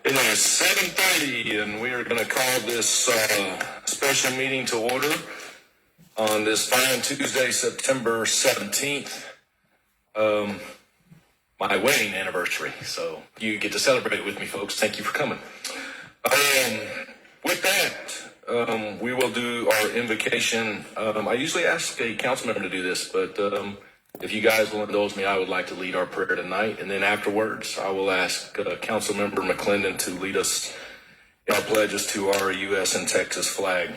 It is 7:30, and we are going to call this special meeting to order on this fine Tuesday, September 17th, my wedding anniversary. So you get to celebrate with me, folks. Thank you for coming. With that, we will do our invocation. I usually ask a council member to do this, but if you guys will indulge me, I would like to lead our prayer tonight. And then afterwards, I will ask Council Member McLendon to lead us in our pledges to our U.S. and Texas flag.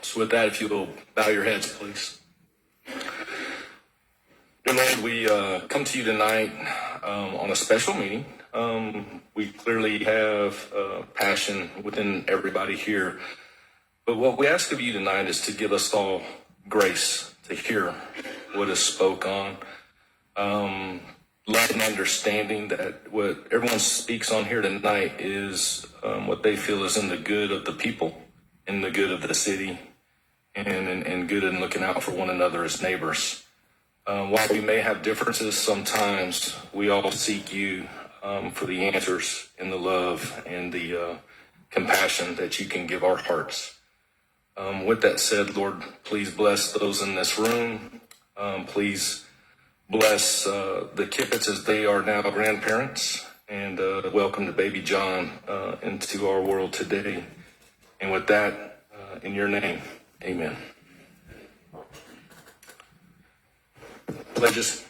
So with that, if you will bow your heads, please. Dear Lord, we come to you tonight on a special meeting. We clearly have passion within everybody here. But what we ask of you tonight is to give us all grace to hear what is spoke on. Love and understanding that what everyone speaks on here tonight is what they feel is in the good of the people, in the good of the city, and good in looking out for one another as neighbors. While we may have differences, sometimes we all seek you for the answers and the love and the compassion that you can give our hearts. With that said, Lord, please bless those in this room. Please bless the Kippets as they are now grandparents, and welcome the baby John into our world today. And with that, in your name, amen. Pledges.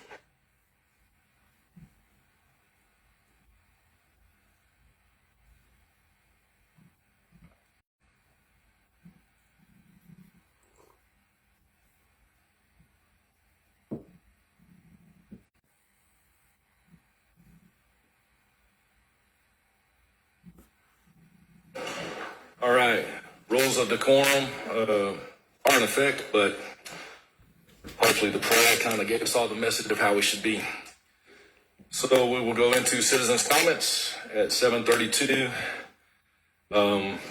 All right, rules of decorum are in effect, but hopefully the prayer kind of gave us all the message of how we should be. So we will go into citizens' comments at 7:32.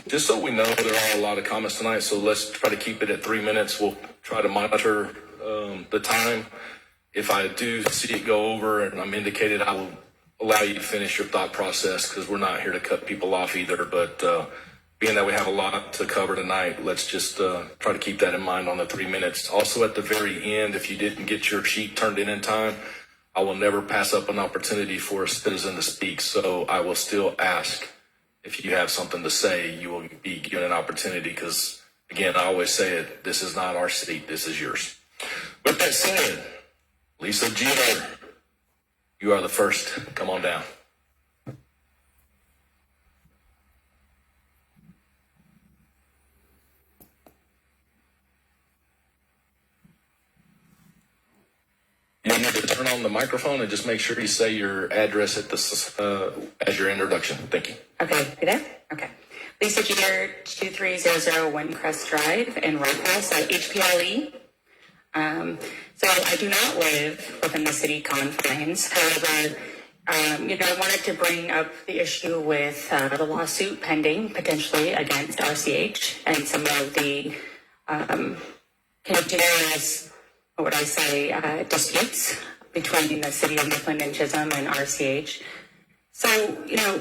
Just so we know, there are a lot of comments tonight, so let's try to keep it at 3 minutes. We'll try to monitor the time. If I do see it go over and I'm indicated, I will allow you to finish your thought process, because we're not here to cut people off either, but being that we have a lot to cover tonight, let's just try to keep that in mind on the 3 minutes. Also, at the very end, if you didn't get your sheet turned in time, I will never pass up an opportunity for a citizen to speak. So I will still ask if you have something to say, you will be given an opportunity, because, again, I always say it, this is not our seat, this is yours. With that said, Lisa Jeter, you are the first. Come on down. You need to turn on the microphone and just make sure you say your address at as your introduction. Thank you. Okay, you there? Okay. Lisa Jeter, 2300 Windcrest Drive in Roadhouse at HPLE. So I do not live within the city confines. However, I wanted to bring up the issue with the lawsuit pending potentially against RCH and some of the continuous, disputes between the City of McLendon-Chisholm and RCH. So,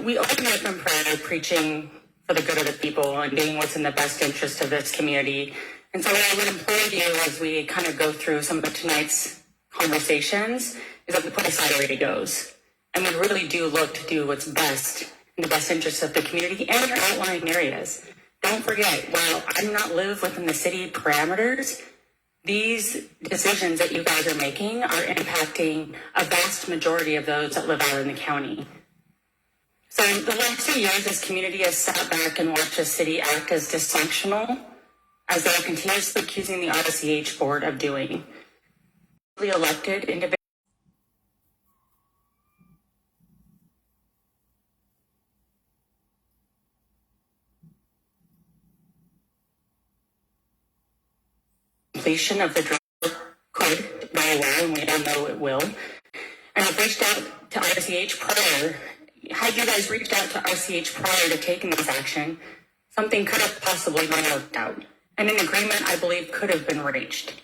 we open up in prayer, preaching for the good of the people and doing what's in the best interest of this community. And so what I would implore you as we kind of go through some of tonight's conversations is that we put aside our egos. And we really do look to do what's best in the best interest of the community and your outlying areas. Don't forget, while I do not live within the city parameters, these decisions that you guys are making are impacting a vast majority of those that live out in the county. So the last 2 years, this community has sat back and watched the city act as dysfunctional as they are continuously accusing the RCH board of doing. The elected individuals completion of the draft could very well, and we all know it will. And I've reached out to RCH prior. Had you guys reached out to RCH prior to taking this action, something could have possibly been worked out. And an agreement, I believe, could have been reached.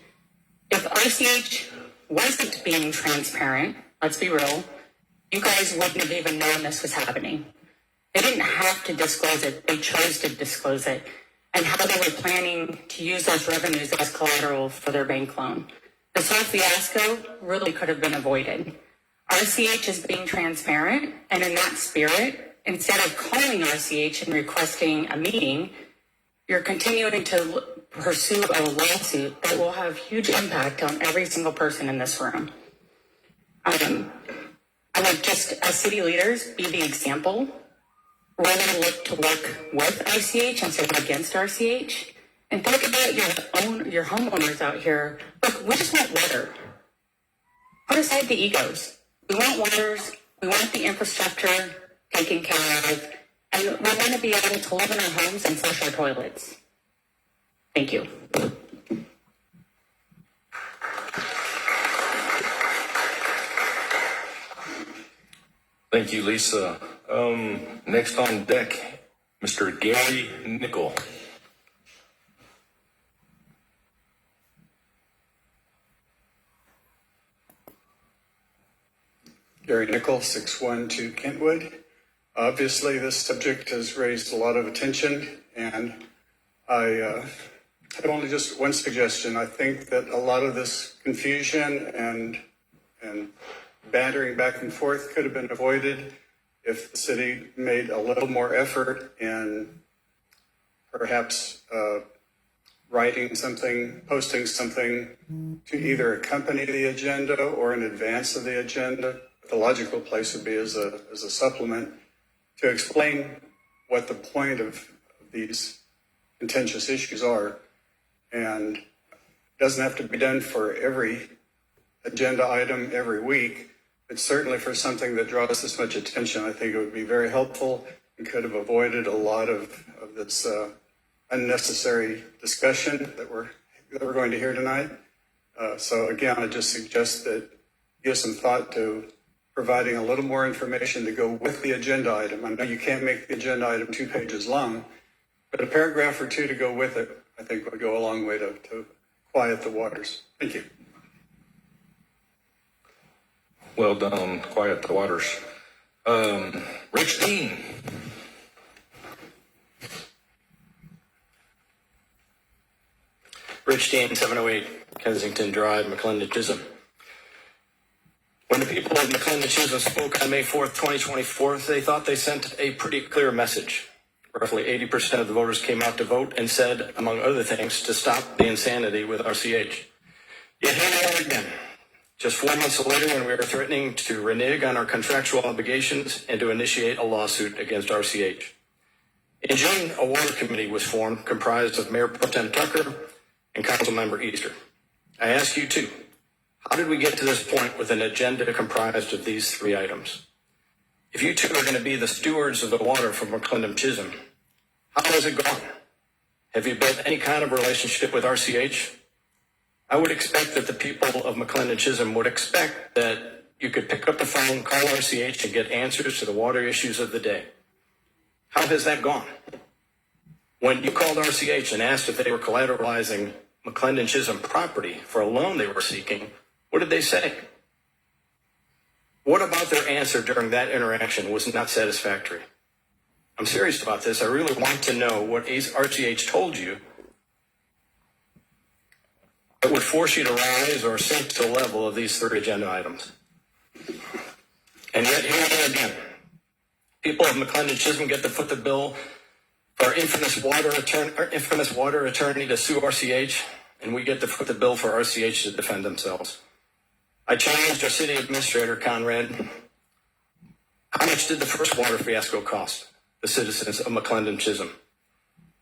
If RCH wasn't being transparent, let's be real, you guys wouldn't have even known this was happening. They didn't have to disclose it. They chose to disclose it, and how they were planning to use those revenues as collateral for their bank loan. This whole fiasco really could have been avoided. RCH is being transparent, and in that spirit, instead of calling RCH and requesting a meeting, you're continuing to pursue a lawsuit that will have huge impact on every single person in this room. I would just, as city leaders, be the example. Rather look to work with RCH instead of against RCH. And think about your homeowners out here. Look, we just want water. Put aside the egos. We want waters. We want the infrastructure taken care of. And we want to be able to live in our homes and flush our toilets. Thank you. Thank you, Lisa. Next on deck, Mr. Gary Nickel. Gary Nickel, 612 Kentwood. Obviously, this subject has raised a lot of attention, and I have only just one suggestion. I think that a lot of this confusion and bantering back and forth could have been avoided if the city made a little more effort in perhaps writing something, posting something to either accompany the agenda or in advance of the agenda. The logical place would be as a supplement to explain what the point of these contentious issues are. And it doesn't have to be done for every agenda item every week, but certainly for something that draws this much attention, I think it would be very helpful and could have avoided a lot of this unnecessary discussion that we're going to hear tonight. So again, I just suggest that give some thought to providing a little more information to go with the agenda item. I know you can't make the agenda item 2 pages long, but a paragraph or two to go with it, I think would go a long way to quiet the waters. Thank you. Well done, quiet the waters. Rich Dean. Rich Dean, 708 Kensington Drive, McLendon-Chisholm. When the people of McLendon-Chisholm spoke on May 4th, 2024, they thought they sent a pretty clear message. Roughly 80% of the voters came out to vote and said, among other things, to stop the insanity with RCH. Yet here we are again, just 4 months later, when we are threatening to renege on our contractual obligations and to initiate a lawsuit against RCH. In June, a water committee was formed comprised of Mayor Pro Tem Tucker and Councilmember Easter. I ask you too, how did we get to this point with an agenda comprised of these 3 items? If you two are going to be the stewards of the water from McLendon-Chisholm, how has it gone? Have you built any kind of relationship with RCH? I would expect that the people of McLendon-Chisholm would expect that you could pick up the phone, call RCH, and get answers to the water issues of the day. How has that gone? When you called RCH and asked if they were collateralizing McLendon-Chisholm property for a loan they were seeking, what did they say? What about their answer during that interaction was not satisfactory? I'm serious about this. I really want to know what RCH told you that would force you to rise or sink to the level of these 3 agenda items. And yet here we are again. People of McLendon-Chisholm get to foot the bill for our infamous water attorney to sue RCH, and we get to foot the bill for RCH to defend themselves. I challenged our city administrator, Konrad, How much did the first water fiasco cost the citizens of McLendon-Chisholm?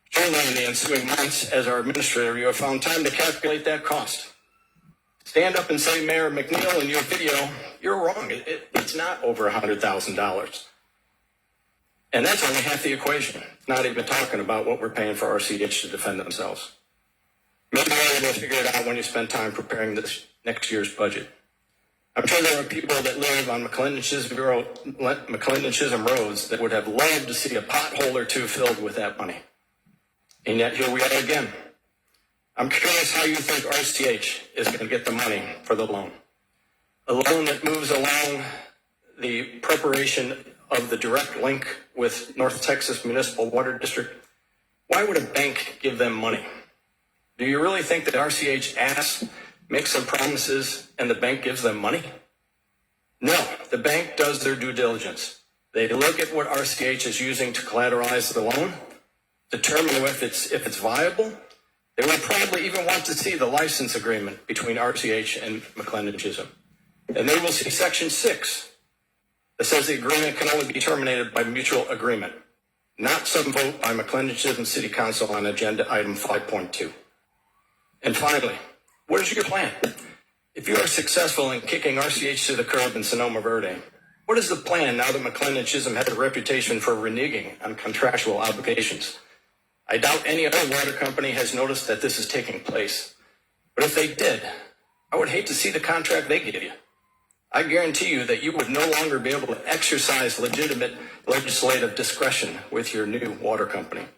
Surely in the ensuing months, as our administrator, you have found time to calculate that cost. Stand up and say, Mayor McNeal, in your video, you're wrong. It's not over $100,000. And that's only half the equation. It's not even talking about what we're paying for RCH to defend themselves. Maybe you're able to figure it out when you spend time preparing this next year's budget. I'm sure there are people that live on McLendon-Chisholm roads that would have loved to see a pothole or two filled with that money. And yet here we are again. I'm curious how you think RCH is going to get the money for the loan. A loan that moves along the preparation of the direct link with North Texas Municipal Water District. Why would a bank give them money? Do you really think that RCH asks, makes some promises, and the bank gives them money? No, the bank does their due diligence. They look at what RCH is using to collateralize the loan, determine if it's viable. They will probably even want to see the license agreement between RCH and McLendon-Chisholm. And they will see Section 6 that says the agreement can only be terminated by mutual agreement, not some vote by McLendon-Chisholm City Council on Agenda Item 5.2. And finally, what is your plan? If you are successful in kicking RCH to the curb in Sonoma Verde, what is the plan now that McLendon-Chisholm has a reputation for reneging on contractual obligations? I doubt any other water company has noticed that this is taking place. But if they did, I would hate to see the contract they give you. I guarantee you that you would no longer be able to exercise legitimate legislative discretion with your new water company.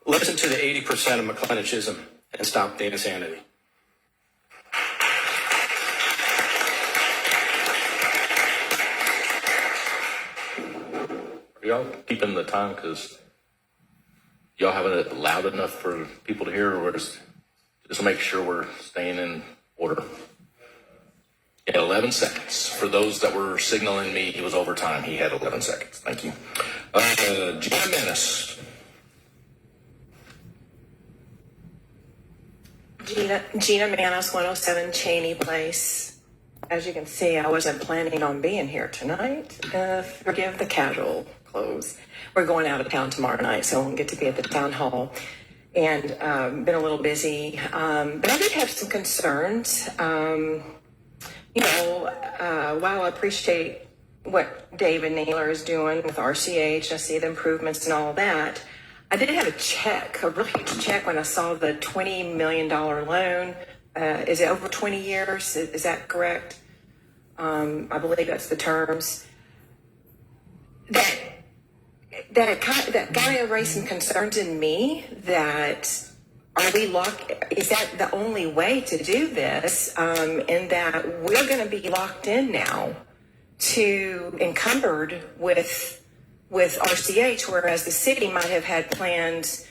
Listen to the 80% of McLendon-Chisholm and stop the insanity. Are y'all keeping the time? Because y'all having it loud enough for people to hear, or just make sure we're staying in order? Yeah, 11 seconds. For those that were signaling me he was over time, he had 11 seconds. Thank you. Gina Menace. Gina Manis, 107 Cheney Place. As you can see, I wasn't planning on being here tonight. Forgive the casual clothes. We're going out of town tomorrow night, so I won't get to be at the town hall. And been a little busy. But I did have some concerns. While I appreciate what David Naylor is doing with RCH, I see the improvements and all that, I did have a really huge check when I saw the $20 million loan. Is it over 20 years? Is that correct? I believe that's the terms. That kind of raised some concerns in me that is that the only way to do this? In that we're going to be locked in now to encumbered with RCH, whereas the city might have had plans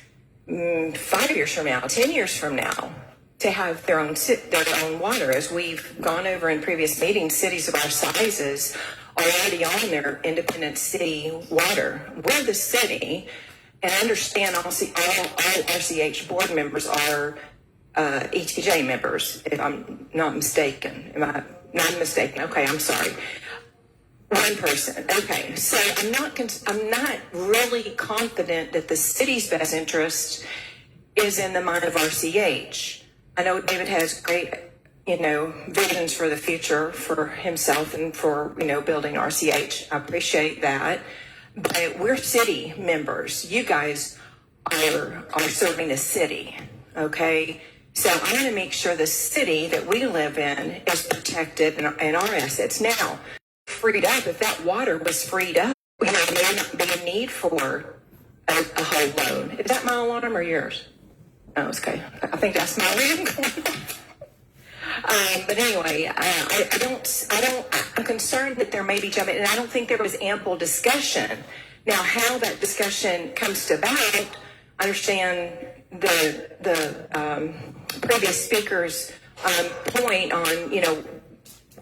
5 years from now, 10 years from now, to have their own water. As we've gone over in previous meetings, cities of our sizes are already on their independent city water. We're the city, and I understand all RCH board members are ETJ members, if I'm not mistaken. Am I not mistaken? Okay, I'm sorry. One person. Okay, so I'm not really confident that the city's best interest is in the mind of RCH. I know David has great, visions for the future for himself and for, building RCH. I appreciate that. But we're city members. You guys are serving the city, okay? So I want to make sure the city that we live in is protected and our assets. Now, freed up, if that water was freed up, there may not be a need for a whole loan. Is that my alarm or yours? Oh, okay. I think that's my alarm. But anyway, I'm concerned that there may be jumping, and I don't think there was ample discussion. Now, how that discussion comes about, I understand the previous speaker's point on,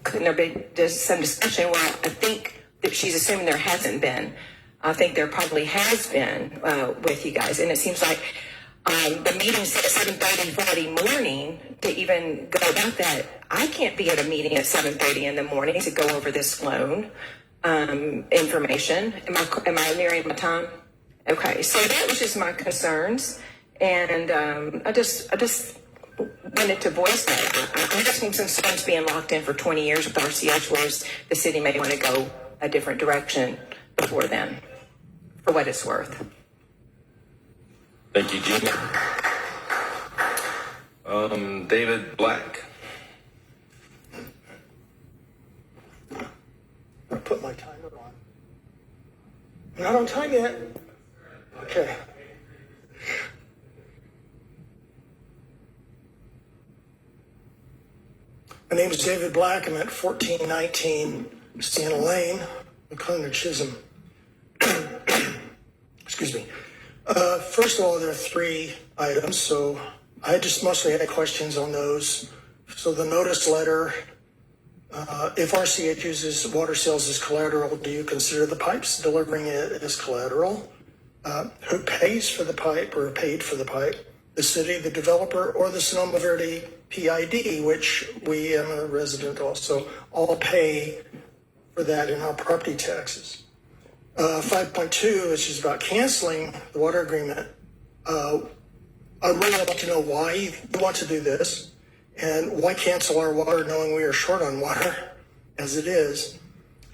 couldn't there be just some discussion? Well, I think that she's assuming there hasn't been. I think there probably has been with you guys, and it seems like the meeting's at 7:30 Friday morning to even go about that. I can't be at a meeting at 7:30 in the morning to go over this loan. information. Am I nearing my time? Okay, so that was just my concerns, and I just wanted to voice that. I have some concerns being locked in for 20 years with RCH, whereas the city may want to go a different direction before then, for what it's worth. Thank you, Gina. David Black. I put my timer on. Not on time yet. Okay. My name is David Black. I'm at 1419 Sienna Lane, McLendon-Chisholm. Excuse me. First of all, there are 3 items, so I just mostly had questions on those. So the notice letter, if RCH uses water sales as collateral, do you consider the pipes delivering it as collateral? Who pays for the pipe or paid for the pipe? The city, the developer, or the Sonoma Verde PID, which we and a resident also all pay for that in our property taxes. 5.2, which is about canceling the water agreement. I'd really like to know why you want to do this, and why cancel our water knowing we are short on water as it is.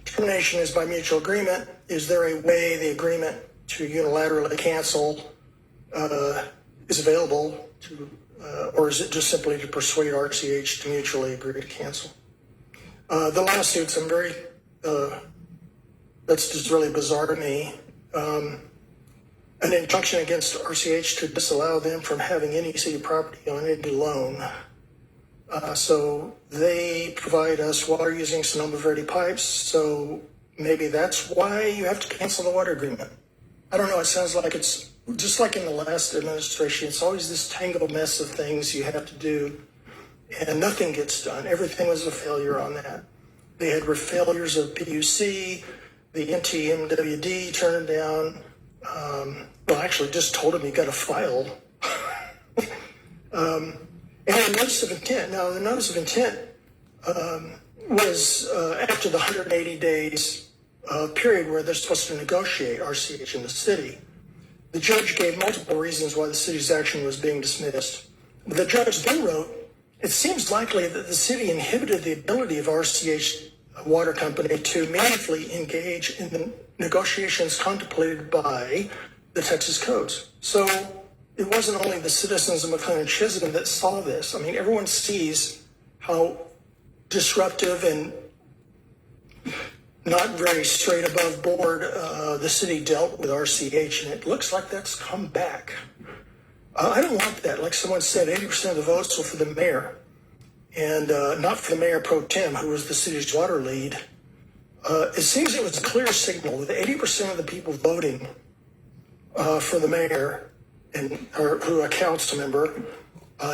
Termination is by mutual agreement. Is there a way the agreement to unilaterally cancel is available to, or is it just simply to persuade RCH to mutually agree to cancel? The lawsuits, that's just really bizarre to me. An injunction against RCH to disallow them from having any city property on any loan. So they provide us water using Sonoma Verde pipes, so maybe that's why you have to cancel the water agreement. I don't know, it sounds like it's just like in the last administration, it's always this tangled mess of things you have to do, and nothing gets done. Everything was a failure on that. They had failures of PUC, the NTMWD turned it down. Well, actually just told him he got to file. And a notice of intent. Now, the notice of intent was after the 180 days period where they're supposed to negotiate, RCH and the city. The judge gave multiple reasons why the city's action was being dismissed. The judge then wrote, it seems likely that the city inhibited the ability of RCH Water Company to meaningfully engage in the negotiations contemplated by the Texas codes. So it wasn't only the citizens of McLendon-Chisholm that saw this. I mean, everyone sees how disruptive and not very straight above board the city dealt with RCH, and it looks like that's come back. I don't want that. Like someone said, 80% of the votes were for the mayor, and not for the mayor pro tem, who was the city's water lead. It seems it was a clear signal with 80% of the people voting for the mayor or who a council member,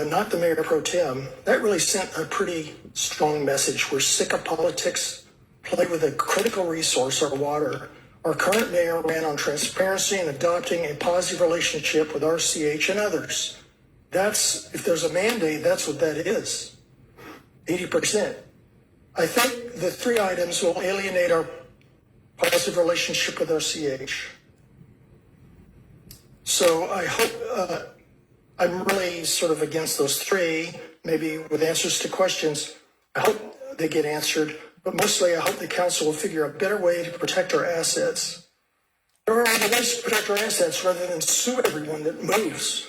not the mayor pro tem. That really sent a pretty strong message. We're sick of politics. Play with a critical resource, our water. Our current mayor ran on transparency and adopting a positive relationship with RCH and others. That's, if there's a mandate, that's what that is. 80%. I think the 3 items will alienate our positive relationship with RCH. So I hope, I'm really sort of against those 3, maybe with answers to questions. I hope they get answered, but mostly I hope the council will figure a better way to protect our assets. There are other ways to protect our assets rather than sue everyone that moves.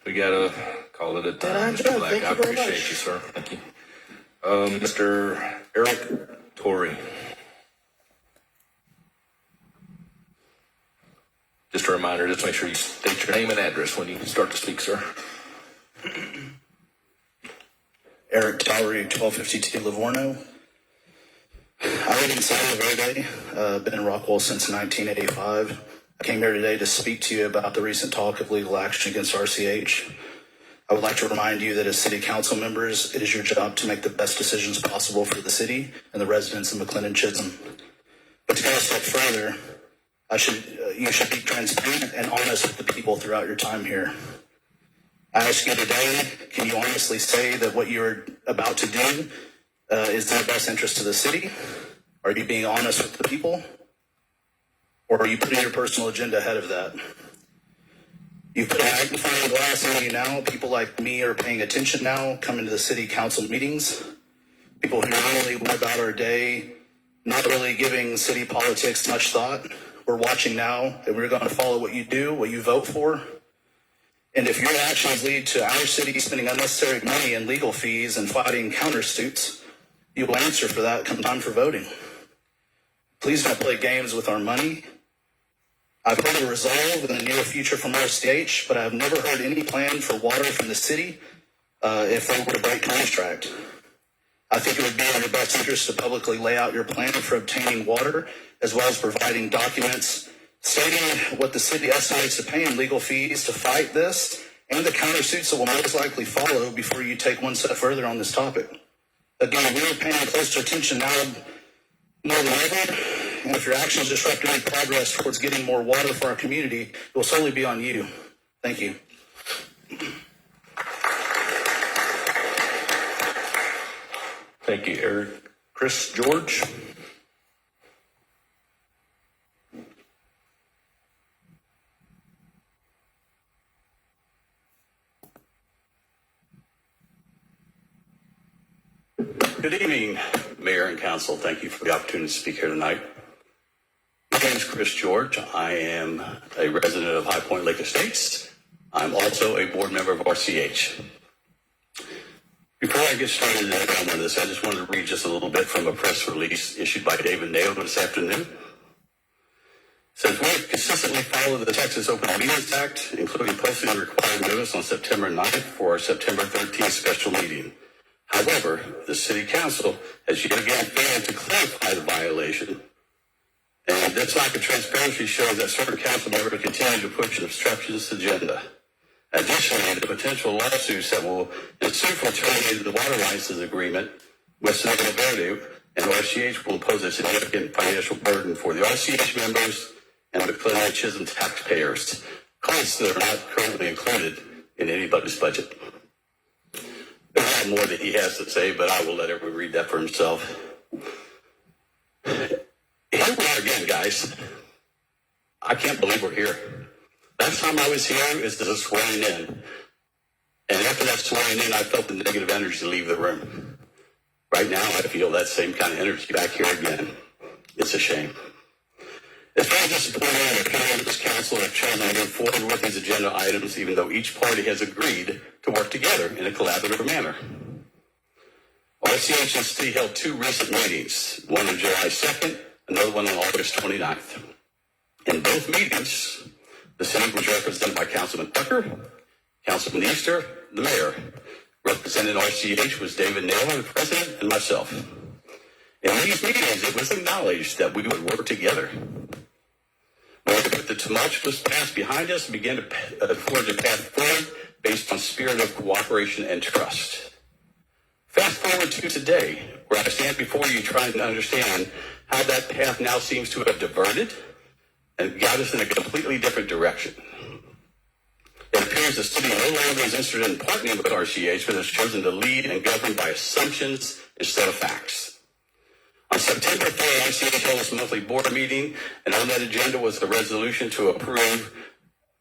We gotta call it a time, Mr. Black. Thank I you very appreciate much. you, sir. Thank you. Mr. Eric Torrey. Just a reminder, just make sure you state your name and address when you start to speak, sir. Eric Towery, 1252 Livorno. I live in City Verde, been in Rockwell since 1985. I came here today to speak to you about the recent talk of legal action against RCH. I would like to remind you that as city council members, it is your job to make the best decisions possible for the city and the residents of McLendon-Chisholm. But to go a step further, you should be transparent and honest with the people throughout your time here. I ask you today, can you honestly say that what you're about to do is in the best interest of the city? Are you being honest with the people? Or are you putting your personal agenda ahead of that? You've put a magnifying glass on you now. People like me are paying attention now, coming to the city council meetings. People who normally went about our day, not really giving city politics much thought. We're watching now, and we're going to follow what you do, what you vote for. And if your actions lead to our city spending unnecessary money in legal fees and fighting countersuits, you will answer for that come time for voting. Please don't play games with our money. I've heard a resolve in the near future from RCH, but I've never heard any plan for water from the city if they were to break contract. I think it would be in your best interest to publicly lay out your plan for obtaining water, as well as providing documents stating what the city estimates to pay in legal fees to fight this and the countersuits that will most likely follow before you take one step further on this topic. Again, we are paying closer attention now more than ever, and if your actions disrupt any progress towards getting more water for our community, it will solely be on you. Thank you. Thank you, Eric. Chris George. Good evening, Mayor and Council. Thank you for the opportunity to speak here tonight. My name is Chris George. I am a resident of High Point Lake Estates. I'm also a board member of RCH. Before I get started on this, I just wanted to read just a little bit from a press release issued by David Nail this afternoon. It says, we have consistently followed the Texas Open Meetings Act, including posting the required notice on September 9th for our September 13th special meeting. However, the City Council has yet again failed to clarify the violation. And this lack of transparency shows that certain council members continue to push an obstructionist agenda. Additionally, the potential lawsuits that will ensue from terminating the water license agreement with City of McLendon and RCH will impose a significant financial burden for the RCH members and McLendon-Chisholm taxpayers, costs that are not currently included in anybody's budget. There's a lot more that he has to say, but I will let everyone read that for himself. Here we are again, guys. I can't believe we're here. Last time I was here is the swearing in. And after that swearing in, I felt the negative energy leave the room. Right now, I feel that same kind of energy back here again. It's a shame. It's very disappointing that the members council have chosen to move forward with these agenda items, even though each party has agreed to work together in a collaborative manner. RCH and City held two recent meetings, one on July 2nd, another one on August 29th. In both meetings, the city was represented by Councilman Tucker, Councilman Easter, the mayor. Representing RCH was David Naylor, the president, and myself. In these meetings, it was acknowledged that we would work together. But the tumultuous past behind us began to forge a path forward based on spirit of cooperation and trust. Fast forward to today, where I stand before you trying to understand how that path now seems to have diverted and got us in a completely different direction. It appears the city no longer is interested in partnering with RCH, but has chosen to lead and govern by assumptions instead of facts. On September 3rd, RCH held its monthly board meeting, and on that agenda was the resolution to approve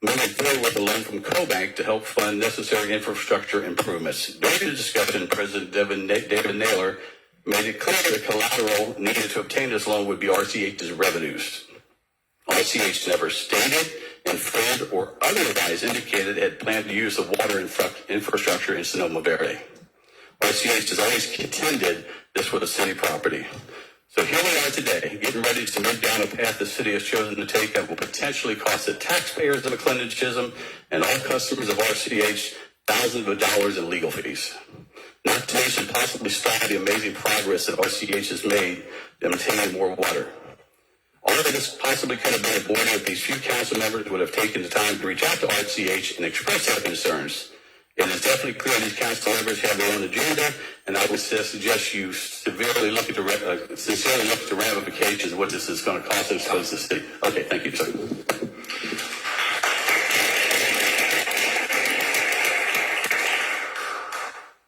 moving forward with a loan from CoBank to help fund necessary infrastructure improvements. During the discussion, President David Naylor made it clear the collateral needed to obtain this loan would be RCH's revenues. RCH never stated, inferred, or otherwise indicated it had planned to use the water infrastructure in Sonoma Verde. RCH has always contended this was a city property. So here we are today, getting ready to move down a path the city has chosen to take that will potentially cost the taxpayers of McLendon-Chisholm and all customers of RCH thousands of dollars in legal fees. Not to mention possibly stop the amazing progress that RCH has made in obtaining more water. All of this possibly could have been avoided if these few council members would have taken the time to reach out to RCH and express their concerns. It is definitely clear these council members have their own agenda, and I would suggest you sincerely look at the ramifications of what this is going to cost us as the city. Okay, thank you, sir.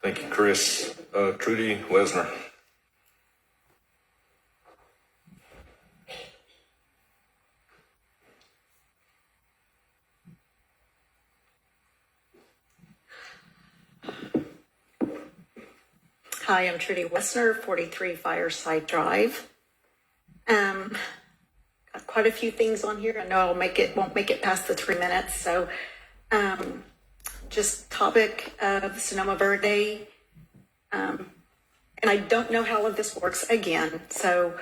Thank you, Chris. Trudy Wesner. Hi, I'm Trudy Wessner, 43 Fireside Drive. Got quite a few things on here. I know won't make it past the 3 minutes. So, just topic of Sonoma Verde. And I don't know how all of this works again. So,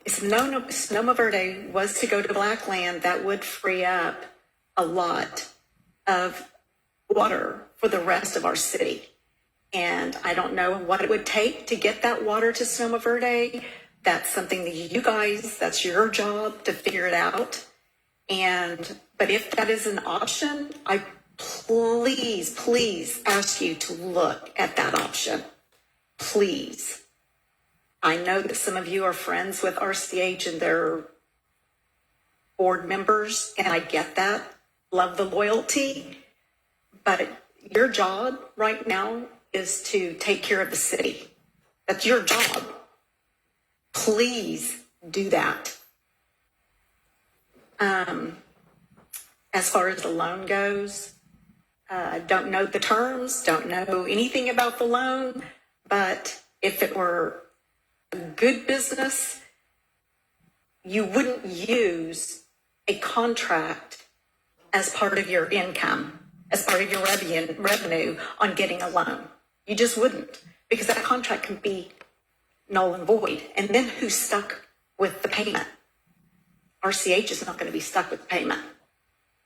if Sonoma Verde was to go to black land, that would free up a lot of water for the rest of our city. And I don't know what it would take to get that water to Sonoma Verde. That's something that you guys, that's your job to figure it out. But if that is an option, I please ask you to look at that option. Please. I know that some of you are friends with RCH and their board members, and I get that. Love the loyalty. But your job right now is to take care of the city. That's your job. Please do that. As far as the loan goes, don't know the terms, don't know anything about the loan, but if it were a good business, you wouldn't use a contract as part of your income, as part of your revenue on getting a loan. You just wouldn't, because that contract can be null and void. And then who's stuck with the payment? RCH is not going to be stuck with the payment.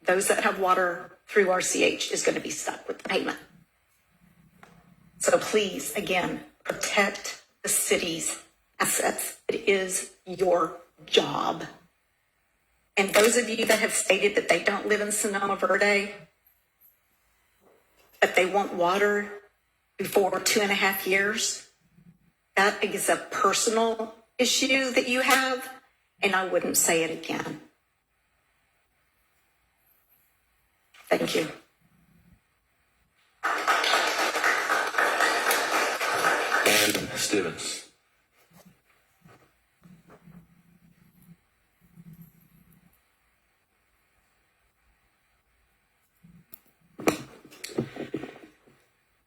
Those that have water through RCH is going to be stuck with the payment. So please, again, protect the city's assets. It is your job. And those of you that have stated that they don't live in Sonoma Verde, but they want water before 2.5 years, that is a personal issue that you have, and I wouldn't say it again. Thank you. And Stevens.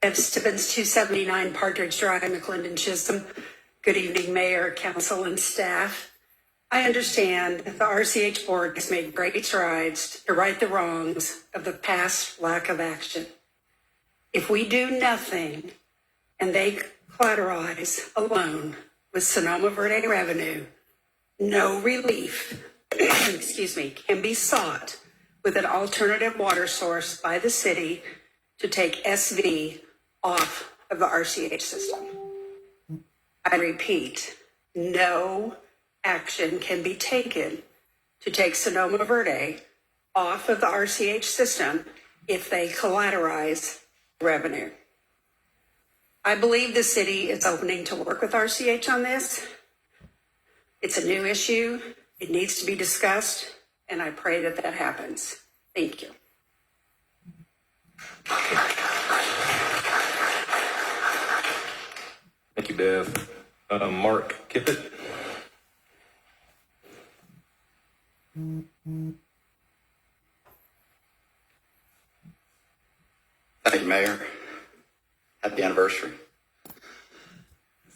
Ed Stevens, 279 Partridge Drive, McLendon-Chisholm. Good evening, Mayor, Council, and staff. I understand that the RCH Board has made great strides to right the wrongs of the past lack of action. If we do nothing and they collateralize a loan with Sonoma Verde revenue, no relief can be sought with an alternative water source by the city to take SV off of the RCH system. I repeat, no action can be taken to take Sonoma Verde off of the RCH system if they collateralize revenue. I believe the city is opening to work with RCH on this. It's a new issue. It needs to be discussed, and I pray that that happens. Thank you. Thank you, Bev. Mark Kippett. Thank you, Mayor. Happy anniversary.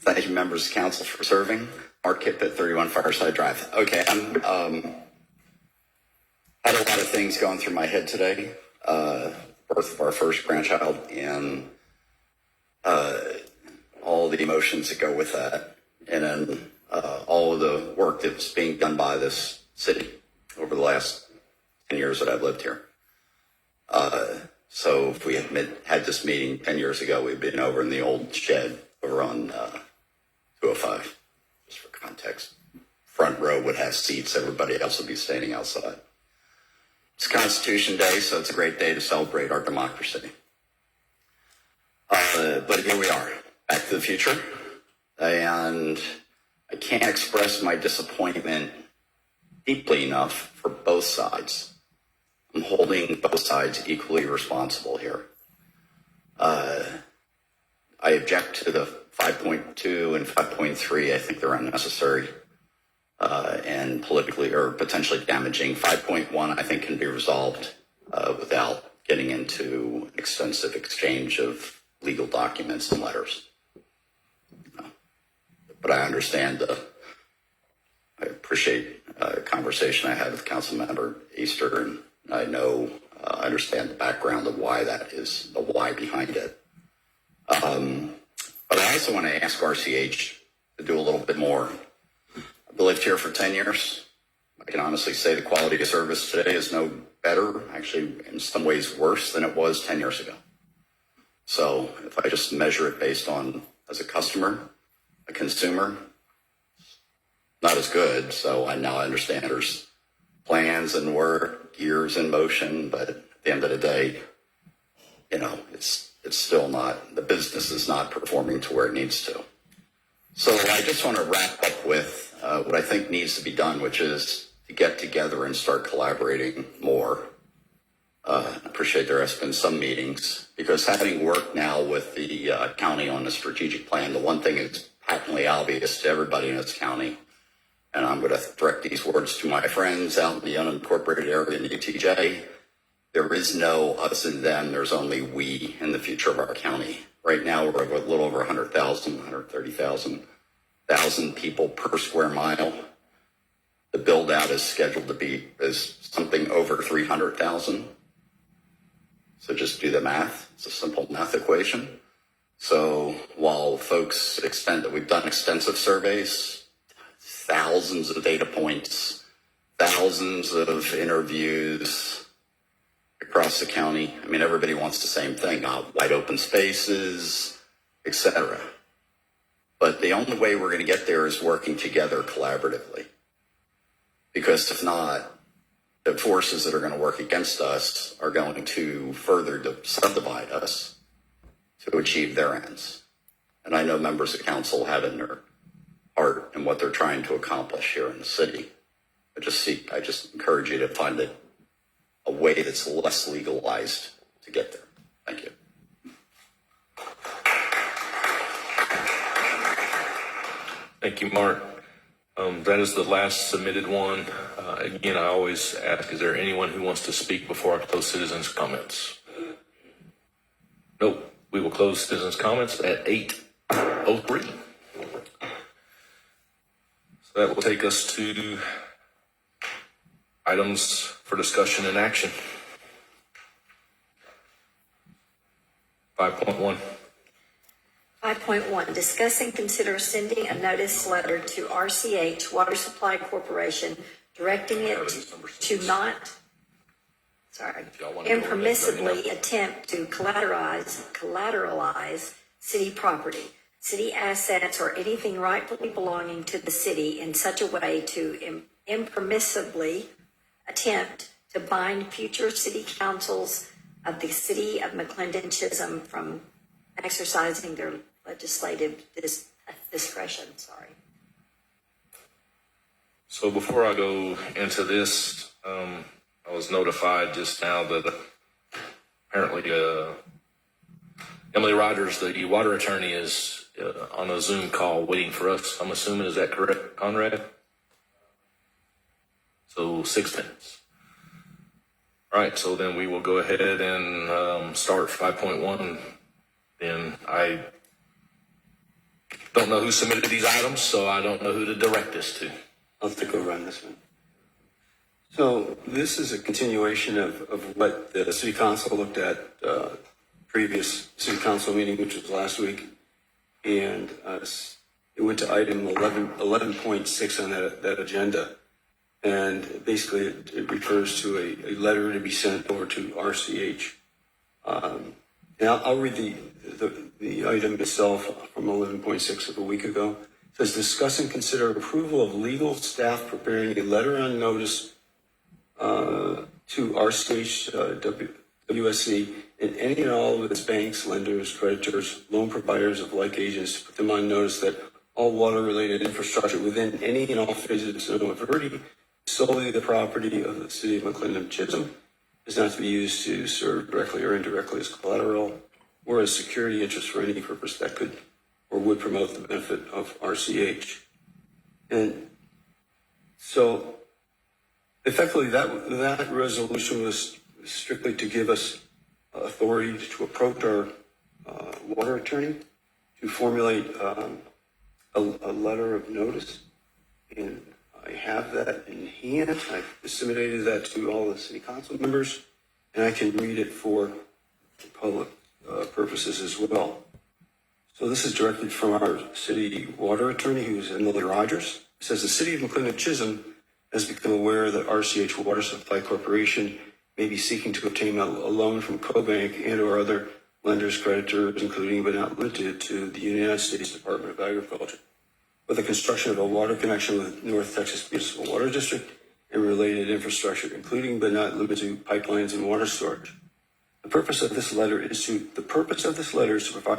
Thank you, members of council, for serving. Mark Kippett, 31 Fireside Drive. Okay, I'm had a lot of things going through my head today. Birth of our first grandchild and all the emotions that go with that, and then all of the work that's being done by this city over the last 10 years that I've lived here. So if we had this meeting 10 years ago, we'd been over in the old shed over on 205, just for context. Front row would have seats, everybody else would be standing outside. It's Constitution Day, so it's a great day to celebrate our democracy. But here we are, back to the future. And I can't express my disappointment deeply enough for both sides. I'm holding both sides equally responsible here. I object to the 5.2 and 5.3. I think they're unnecessary and politically or potentially damaging. 5.1, I think, can be resolved without getting into extensive exchange of legal documents and letters. but I understand I appreciate a conversation I had with Councilmember Easter, and I know, I understand the background of why that is, the why behind it. But I also want to ask RCH to do a little bit more. I've lived here for 10 years. I can honestly say the quality of service today is no better, actually in some ways worse than it was 10 years ago. So if I just measure it based on as a customer, a consumer, not as good. So I now understand there's plans and work, gears in motion, but at the end of the day, you know, it's still not, the business is not performing to where it needs to. So I just want to wrap up with what I think needs to be done, which is to get together and start collaborating more. I appreciate there has been some meetings, because having worked now with the county on the strategic plan, the one thing is patently obvious to everybody in this county, and I'm going to direct these words to my friends out in the unincorporated area in the UTJ. There is no us and them. There's only we in the future of our county. Right now, we're a little over 100,000, 130,000 people per square mile. The build out is scheduled to be something over 300,000. So just do the math. It's a simple math equation. So while folks extend that we've done extensive surveys, thousands of data points, thousands of interviews across the county. I mean, everybody wants the same thing, wide open spaces, etc. But the only way we're going to get there is working together collaboratively. Because if not, the forces that are going to work against us are going to further subdivide us to achieve their ends. And I know members of council have in their heart and what they're trying to accomplish here in the city. I just encourage you to find a way that's less legalized to get there. Thank you. Thank you, Mark. That is the last submitted one. Again, I always ask, is there anyone who wants to speak before I close citizens' comments? Nope. We will close citizens' comments at 8:03. So that will take us to items for discussion and action. 5.1. 5.1, discuss and consider sending a notice letter to RCH Water Supply Corporation directing it to not, impermissibly attempt to collateralize city property, city assets, or anything rightfully belonging to the city in such a way to impermissibly attempt to bind future city councils of the City of McLendon-Chisholm from exercising their legislative discretion. So before I go into this, I was notified just now that apparently Emily Rogers, the water attorney, is on a Zoom call waiting for us. I'm assuming, is that correct, Konrad? So 6 minutes. All right, so then we will go ahead and start 5.1. Then I don't know who submitted these items, so I don't know who to direct this to. I'll take over on this one. So this is a continuation of what the city council looked at previous city council meeting, which was last week. And it went to item 11.6 on that agenda. And basically it refers to a letter to be sent over to RCH. And I'll read the item itself from 11.6 of a week ago. It says, discuss and consider approval of legal staff preparing a letter on notice to RCH WSC and any and all of its banks, lenders, creditors, loan providers of like agents to put them on notice that all water-related infrastructure within any and all phases of Verde, solely the property of the City of McLendon-Chisholm, is not to be used to serve directly or indirectly as collateral or as security interest for any purpose that could or would promote the benefit of RCH. And so effectively that resolution was strictly to give us authority to approach our water attorney to formulate a a letter of notice, and I have that in hand. I disseminated that to all the city council members, and I can read it for public purposes as well. So this is directly from our city water attorney, who's Emily Rogers. It says the City of McLendon-Chisholm has become aware that RCH Water Supply Corporation may be seeking to obtain a loan from CoBank and or other lenders, creditors, including but not limited to the United States Department of Agriculture, for the construction of a water connection with North Texas Municipal Water District and related infrastructure, including but not limited to pipelines and water storage. The purpose of this letter is to provide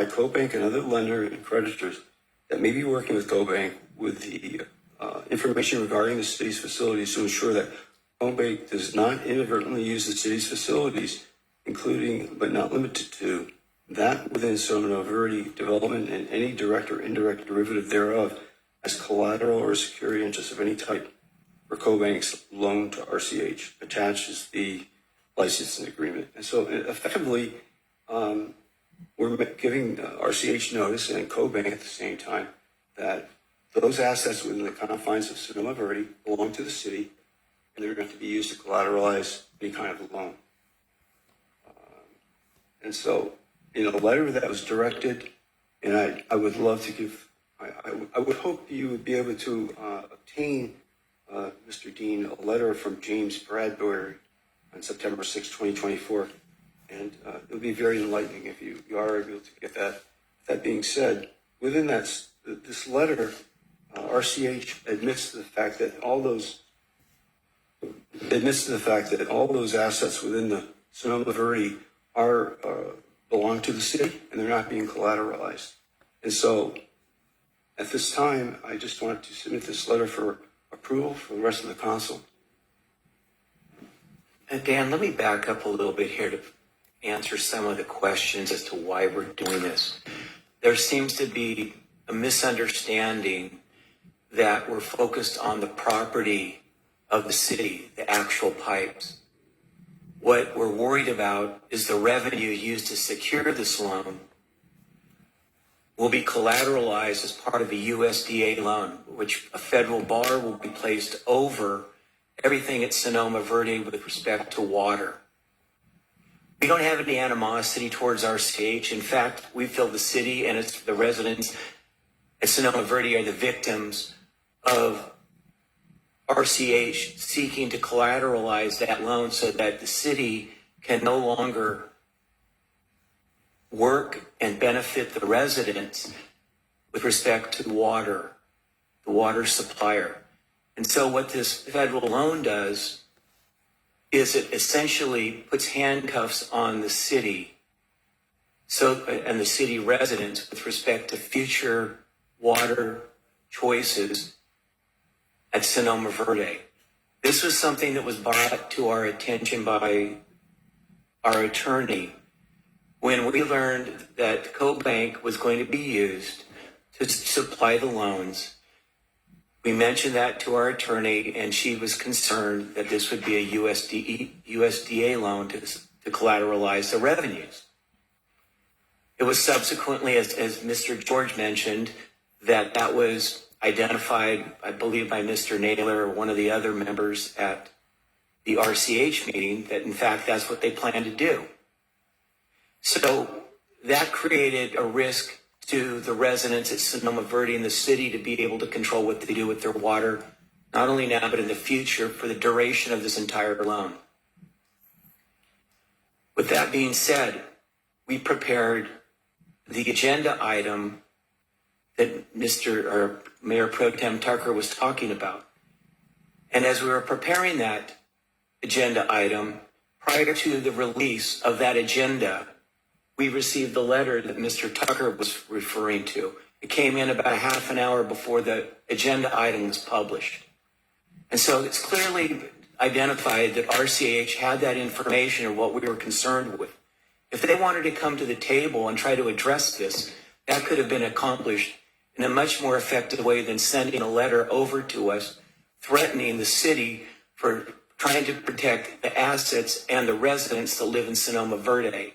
CoBank and other lender and creditors that may be working with CoBank with the information regarding the city's facilities to ensure that CoBank does not inadvertently use the city's facilities, including but not limited to that within Sonoma Verde development and any direct or indirect derivative thereof as collateral or security interest of any type for CoBank's loan to RCH. Attached is the licensing agreement. And so effectively, we're giving RCH notice and CoBank at the same time that those assets within the confines of Sonoma Verde belong to the city, and they're going to be used to collateralize any kind of loan. And so, in a letter that was directed, and I would love to give, I would hope you would be able to obtain, Mr. Dean, a letter from James Bradbury on September 6, 2024. And it would be very enlightening if you are able to get that. That being said, within this letter, RCH admits to the fact that all those assets within the Sonoma Verde belong to the city, and they're not being collateralized. And so, at this time, I just want to submit this letter for approval for the rest of the council. Dan, let me back up a little bit here to answer some of the questions as to why we're doing this. There seems to be a misunderstanding that we're focused on the property of the city, the actual pipes. What we're worried about is the revenue used to secure this loan will be collateralized as part of a USDA loan, which a federal bar will be placed over everything at Sonoma Verde with respect to water. We don't have any animosity towards RCH. In fact, we feel the city and the residents at Sonoma Verde are the victims of RCH seeking to collateralize that loan so that the city can no longer work and benefit the residents with respect to water, the water supplier. And so what this federal loan does is it essentially puts handcuffs on the city and the city residents with respect to future water choices at Sonoma Verde. This was something that was brought to our attention by our attorney when we learned that CoBank was going to be used to supply the loans. We mentioned that to our attorney, and she was concerned that this would be a USDA loan to collateralize the revenues. It was subsequently, as Mr. George mentioned, that was identified, I believe, by Mr. Naylor or one of the other members at the RCH meeting, that in fact that's what they plan to do. So that created a risk to the residents at Sonoma Verde and the city to be able to control what they do with their water, not only now but in the future for the duration of this entire loan. With that being said, we prepared the agenda item that Mayor Pro Tem Tucker was talking about. And as we were preparing that agenda item, prior to the release of that agenda, we received the letter that Mr. Tucker was referring to. It came in about a half an hour before the agenda item was published. And so it's clearly identified that RCH had that information or what we were concerned with. If they wanted to come to the table and try to address this, that could have been accomplished in a much more effective way than sending a letter over to us threatening the city for trying to protect the assets and the residents that live in Sonoma Verde.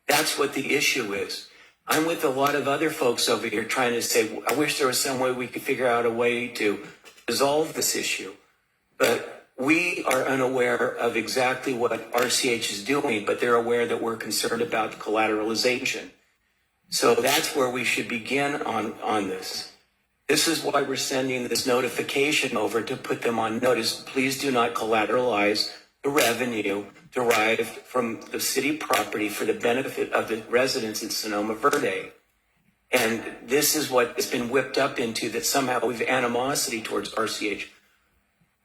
That's what the issue is. I'm with a lot of other folks over here trying to say, I wish there was some way we could figure out a way to resolve this issue. But we are unaware of exactly what RCH is doing, but they're aware that we're concerned about the collateralization. So that's where we should begin on this. This is why we're sending this notification over to put them on notice. Please do not collateralize the revenue derived from the city property for the benefit of the residents in Sonoma Verde. And this is what has been whipped up into, that somehow we've animosity towards RCH.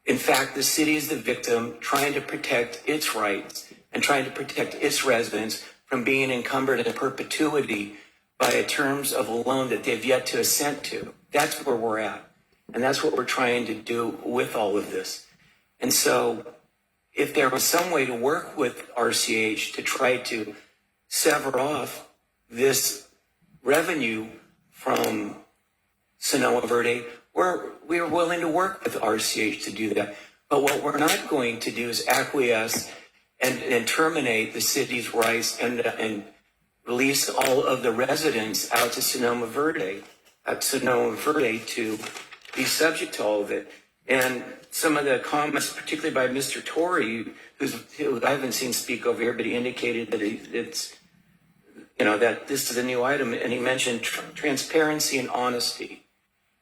In fact, the city is the victim, trying to protect its rights and trying to protect its residents from being encumbered in perpetuity by terms of a loan that they've yet to assent to. That's where we're at. And that's what we're trying to do with all of this. And so if there was some way to work with RCH to try to sever off this revenue from Sonoma Verde, we are willing to work with RCH to do that. But what we're not going to do is acquiesce and terminate the city's rights and release all of the residents out to Sonoma Verde to be subject to all of it. And some of the comments, particularly by Mr. Torrey, who I haven't seen speak over here, but he indicated that that this is a new item, and he mentioned transparency and honesty.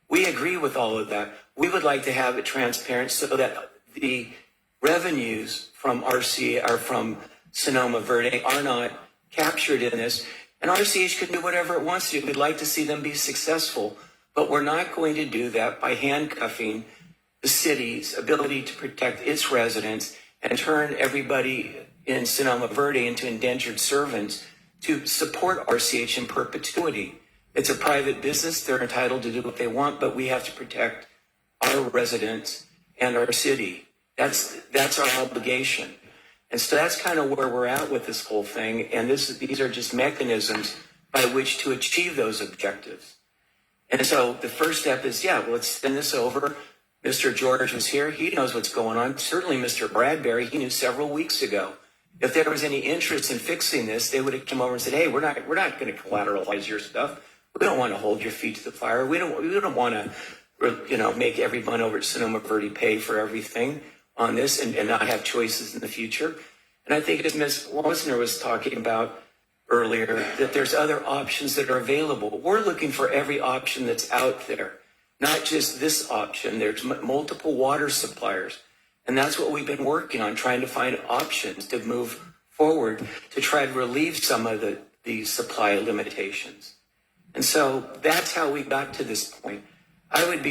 We agree with all of that. We would like to have it transparent so that the revenues from from Sonoma Verde are not captured in this. And RCH can do whatever it wants to do. We'd like to see them be successful, but we're not going to do that by handcuffing the city's ability to protect its residents and turn everybody in Sonoma Verde into indentured servants to support RCH in perpetuity. It's a private business. They're entitled to do what they want, but we have to protect our residents and our city. That's our obligation. And so that's kind of where we're at with this whole thing. And these are just mechanisms by which to achieve those objectives. And so the first step is, let's send this over. Mr. George was here. He knows what's going on. Certainly Mr. Bradbury, he knew several weeks ago. If there was any interest in fixing this, they would have come over and said, hey, we're not going to collateralize your stuff. We don't want to hold your feet to the fire. We don't want to, make everyone over at Sonoma Verde pay for everything on this and not have choices in the future. And I think as Ms. Wasner was talking about earlier, that there's other options that are available. We're looking for every option that's out there, not just this option. There's multiple water suppliers. And that's what we've been working on, trying to find options to move forward to try to relieve some of the supply limitations. And so that's how we got to this point. I'm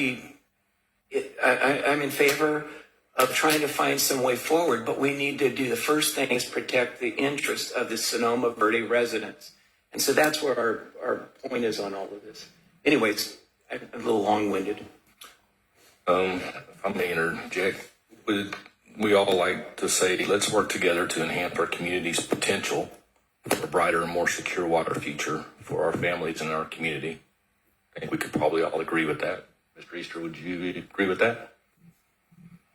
in favor of trying to find some way forward, but we need to do the first thing is protect the interests of the Sonoma Verde residents. And so that's where our point is on all of this. Anyways, I'm a little long-winded. If I may interject, we all like to say, let's work together to enhance our community's potential for a brighter and more secure water future for our families and our community. I think we could probably all agree with that. Mr. Easter, would you agree with that?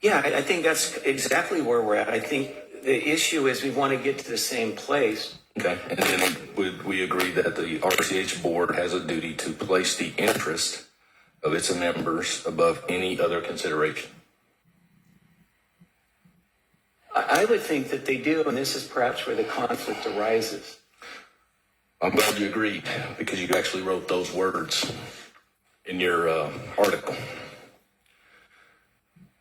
Yeah, I think that's exactly where we're at. I think the issue is we want to get to the same place. Okay, and then would we agree that the RCH board has a duty to place the interest of its members above any other consideration? I would think that they do, and this is perhaps where the conflict arises. I'm glad you agreed, because you actually wrote those words in your article.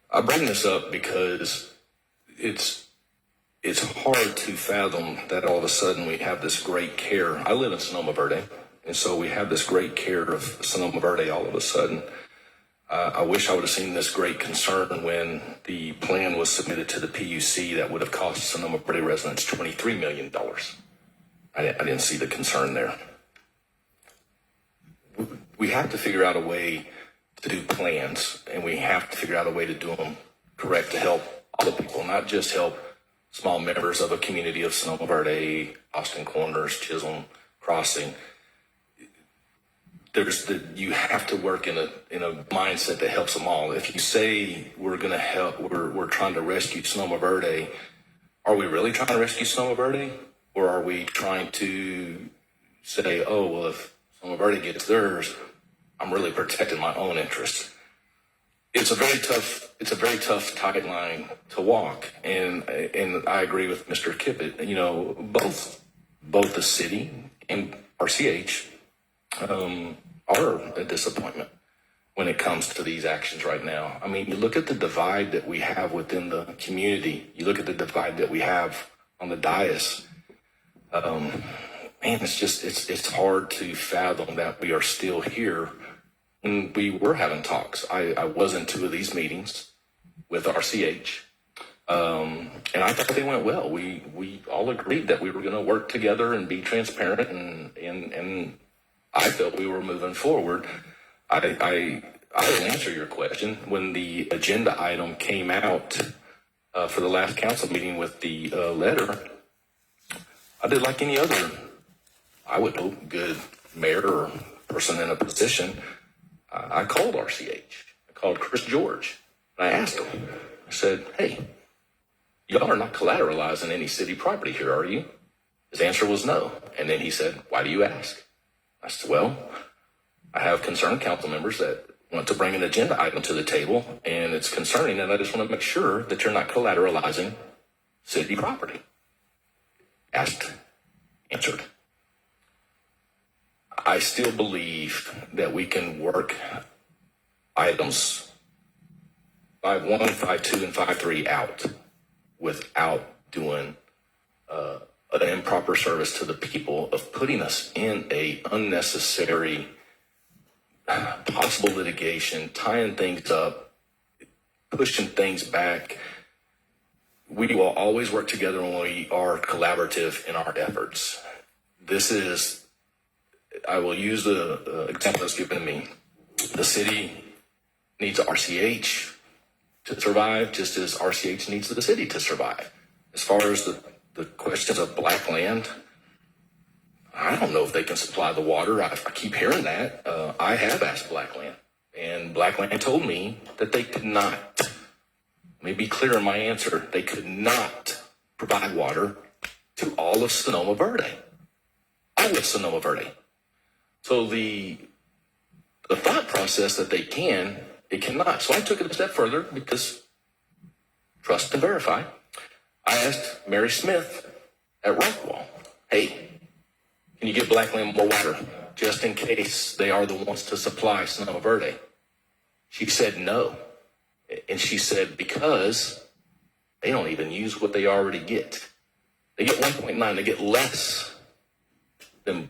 I bring this up because it's hard to fathom that all of a sudden we have this great care. I live in Sonoma Verde, and so we have this great care of Sonoma Verde all of a sudden. I wish I would have seen this great concern when the plan was submitted to the PUC that would have cost Sonoma Verde residents $23 million. I didn't see the concern there. We have to figure out a way to do plans, and we have to figure out a way to do them correct to help all the people, not just help small members of a community of Sonoma Verde, Austin Corners, Chisholm, Crossing. You have to work in a mindset that helps them all. If you say we're going to help, we're trying to rescue Sonoma Verde, are we really trying to rescue Sonoma Verde, or are we trying to say, oh, well, if someone already gets theirs, I'm really protecting my own interests. It's a very tough tight line to walk. And I agree with Mr. Kippett. You know, both the city and RCH are a disappointment when it comes to these actions right now. I mean, you look at the divide that we have within the community. You look at the divide that we have on the dais. Man, it's hard to fathom that we are still here when we were having talks. I was in 2 of these meetings with RCH, and I thought they went well. We all agreed that we were going to work together and be transparent, and I felt we were moving forward. I will answer your question. When the agenda item came out for the last council meeting with the letter, I did like any other, I would hope, good mayor or person in a position. I called RCH. I called Chris George. And I asked him, I said, hey, y'all are not collateralizing any city property here, are you? His answer was no. And then he said, why do you ask? I said, well, I have concerned council members that want to bring an agenda item to the table, and it's concerning, and I just want to make sure that you're not collateralizing city property. Asked, answered. I still believe that we can work items 5.1, 5.2, and 5.3 out without doing an improper service to the people of putting us in a unnecessary possible litigation, tying things up, pushing things back. We will always work together when we are collaborative in our efforts. This is, I will use the example that's given to me. The city needs RCH to survive, just as RCH needs the city to survive. As far as the questions of black land, I don't know if they can supply the water. I keep hearing that. I have asked Blackland, and Blackland told me that they could not. Let me be clear in my answer. They could not provide water to all of Sonoma Verde. All of Sonoma Verde. So the thought process that they can, it cannot. So I took it a step further because trust and verify. I asked Mary Smith at Rockwall, hey, can you give Blackland more water just in case they are the ones to supply Sonoma Verde? She said no. And she said because they don't even use what they already get. They get 1.9. They get less than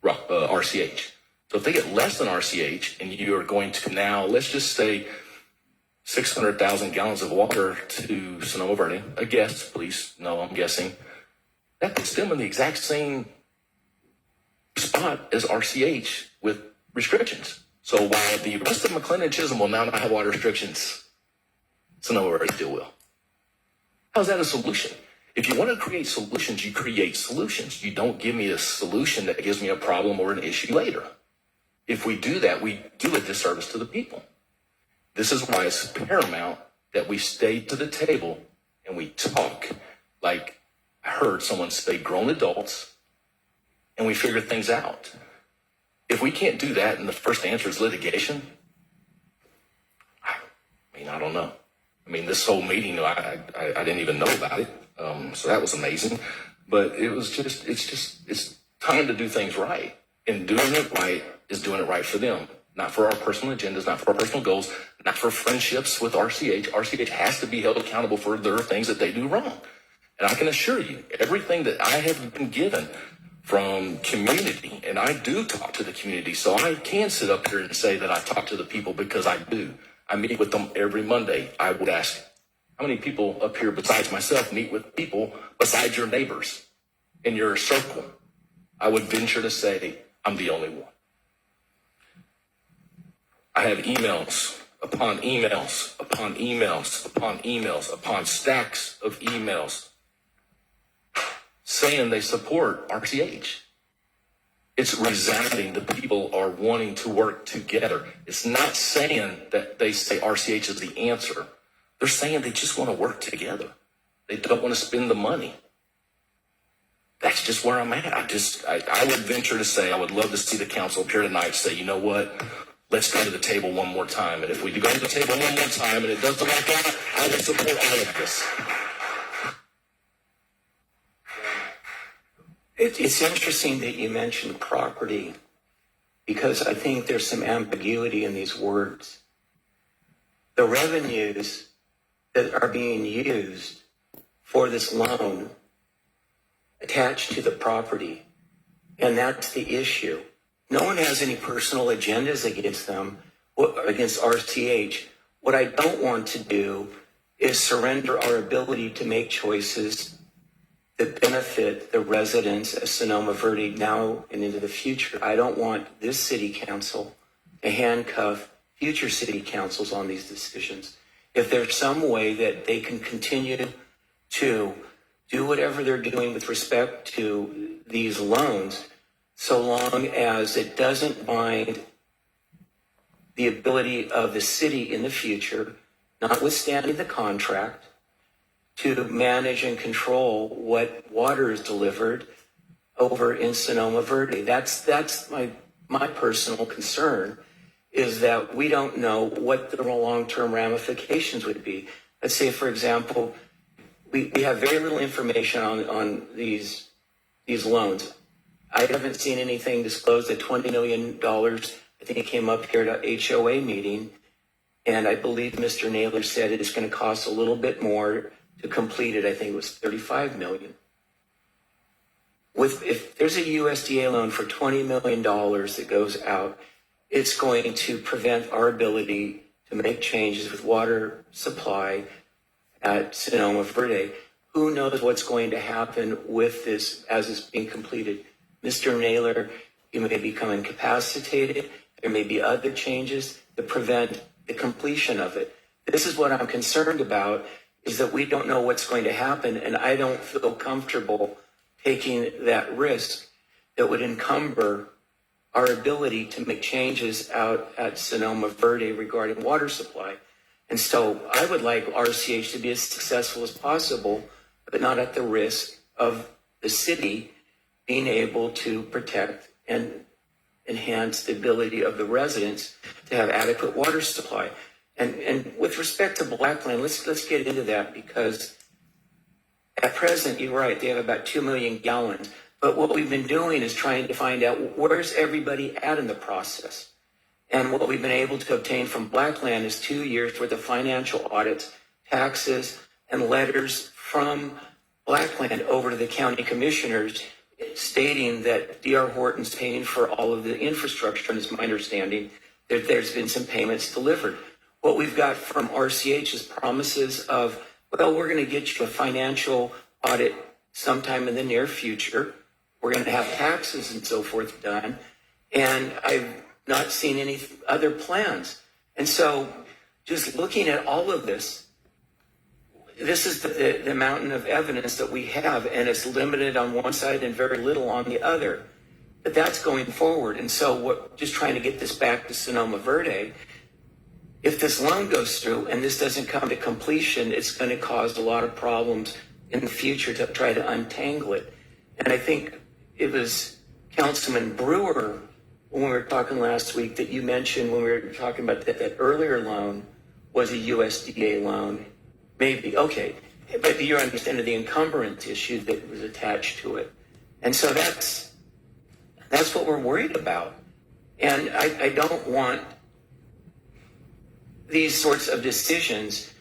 RCH. So if they get less than RCH and you are going to now, let's just say 600,000 gallons of water to Sonoma Verde, a guess, please. No, I'm guessing. That puts them in the exact same spot as RCH with restrictions. So while the rest of McLendon-Chisholm will now not have water restrictions, Sonoma Verde still will. How's that a solution? If you want to create solutions, you create solutions. You don't give me a solution that gives me a problem or an issue later. If we do that, we do a disservice to the people. This is why it's paramount that we stay to the table and we talk like I heard someone say grown adults, and we figure things out. If we can't do that and the first answer is litigation, I don't know. I mean, this whole meeting, I didn't even know about it. So that was amazing. But it's time to do things right. And doing it right is doing it right for them. Not for our personal agendas, not for our personal goals, not for friendships with RCH. RCH has to be held accountable for their things that they do wrong. And I can assure you, everything that I have been given from community, and I do talk to the community, so I can sit up here and say that I talk to the people because I do. I meet with them every Monday. I would ask, how many people up here besides myself meet with people besides your neighbors in your circle? I would venture to say I'm the only one. I have emails upon emails upon emails upon emails upon stacks of emails saying they support RCH. It's resounding. The people are wanting to work together. It's not saying that they say RCH is the answer. They're saying they just want to work together. They don't want to spend the money. that's just where I'm at. I would venture to say, I would love to see the council up here tonight say, you know what? Let's go to the table one more time. And if we go to the table one more time and it doesn't work out, I would support all of this. It's interesting that you mentioned property, because I think there's some ambiguity in these words. The revenues that are being used for this loan attached to the property, and that's the issue. No one has any personal agendas against them, against RCH. What I don't want to do is surrender our ability to make choices that benefit the residents of Sonoma Verde now and into the future. I don't want this city council to handcuff future city councils on these decisions. If there's some way that they can continue to do whatever they're doing with respect to these loans, so long as it doesn't bind the ability of the city in the future, notwithstanding the contract, to manage and control what water is delivered over in Sonoma Verde. That's my personal concern, is that we don't know what the long-term ramifications would be. Let's say, for example, we have very little information on these loans. I haven't seen anything disclosed at $20 million. I think it came up here at a HOA meeting, and I believe Mr. Naylor said it's going to cost a little bit more to complete it. I think it was $35 million. If there's a USDA loan for $20 million that goes out, it's going to prevent our ability to make changes with water supply at Sonoma Verde. Who knows what's going to happen with this as it's being completed? Mr. Naylor, you may become incapacitated. There may be other changes that prevent the completion of it. This is what I'm concerned about, is that we don't know what's going to happen, and I don't feel comfortable taking that risk that would encumber our ability to make changes out at Sonoma Verde regarding water supply. And so I would like RCH to be as successful as possible, but not at the risk of the city being able to protect and enhance the ability of the residents to have adequate water supply. And with respect to Blackland, let's get into that, because at present, you're right, they have about 2 million gallons. But what we've been doing is trying to find out where's everybody at in the process. And what we've been able to obtain from Blackland is 2 years worth of financial audits, taxes, and letters from Blackland over to the county commissioners, stating that D.R. Horton's paying for all of the infrastructure, and it's my understanding that there's been some payments delivered. What we've got from RCH is promises of, well, we're going to get you a financial audit sometime in the near future. We're going to have taxes and so forth done. And I've not seen any other plans. And so just looking at all of this, this is the mountain of evidence that we have, and it's limited on one side and very little on the other. But that's going forward. And so just trying to get this back to Sonoma Verde, if this loan goes through and this doesn't come to completion, it's going to cause a lot of problems in the future to try to untangle it. And I think it was Councilman Brewer, when we were talking last week, that you mentioned when we were talking about that earlier loan was a USDA loan. Maybe, okay. But you understand the encumbrance issue that was attached to it. And so that's what we're worried about. And I don't want these sorts of decisions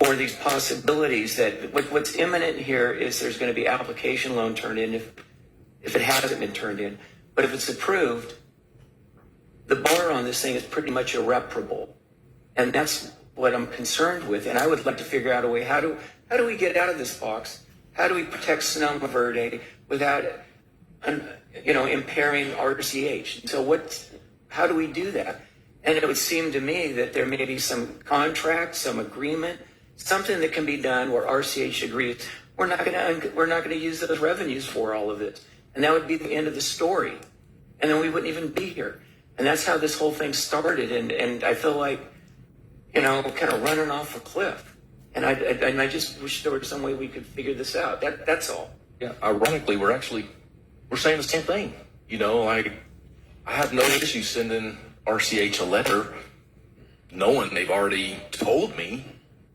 or these possibilities that what's imminent here is there's going to be application loan turned in if it hasn't been turned in. But if it's approved, the bar on this thing is pretty much irreparable. And that's what I'm concerned with. And I would like to figure out a way, how do we get out of this box? How do we protect Sonoma Verde without, impairing RCH? And so how do we do that? And it would seem to me that there may be some contract, some agreement, something that can be done where RCH agrees we're not going to use those revenues for all of this, and that would be the end of the story, and then we wouldn't even be here. And that's how this whole thing started. And I feel like, kind of running off a cliff. And I just wish there was some way we could figure this out. That's all. Yeah, ironically, we're saying the same thing. You know, I have no issue sending RCH a letter knowing they've already told me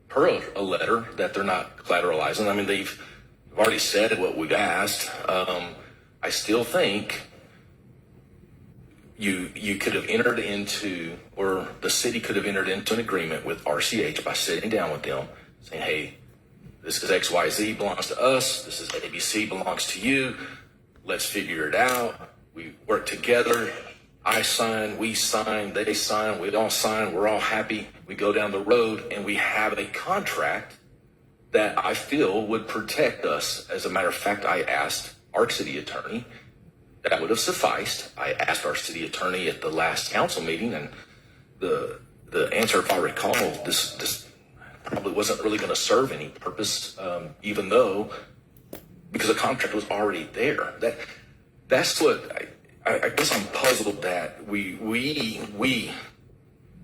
per a letter that they're not collateralizing. I mean, they've already said what we've asked. I still think you could have entered into, or the city could have entered into an agreement with RCH by sitting down with them, saying, hey, this is XYZ belongs to us. This is ABC belongs to you. Let's figure it out. We work together. I sign, we sign, they sign, we all sign. We're all happy. We go down the road and we have a contract that I feel would protect us. As a matter of fact, I asked our city attorney. That would have sufficed. I asked our city attorney at the last council meeting, and the answer, if I recall, this probably wasn't really going to serve any purpose, even though, because the contract was already there. That's what I guess I'm puzzled that we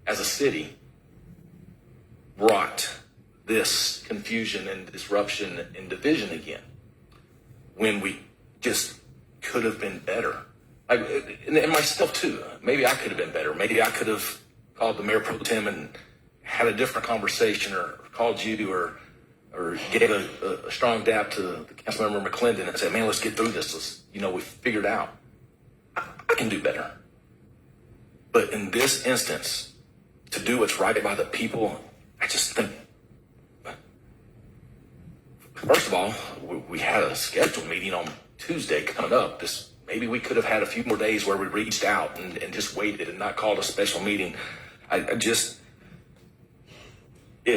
as a city brought this confusion and disruption and division again when we just could have been better. And myself too. Maybe I could have been better. Maybe I could have called the mayor pro tem and had a different conversation, or called you, or gave a strong dap to the council member McLendon and said, man, let's get through this. We figured out. I can do better. But in this instance, to do what's right by the people, I just think, first of all, we had a scheduled meeting on Tuesday coming up. Maybe we could have had a few more days where we reached out and just waited and not called a special meeting. It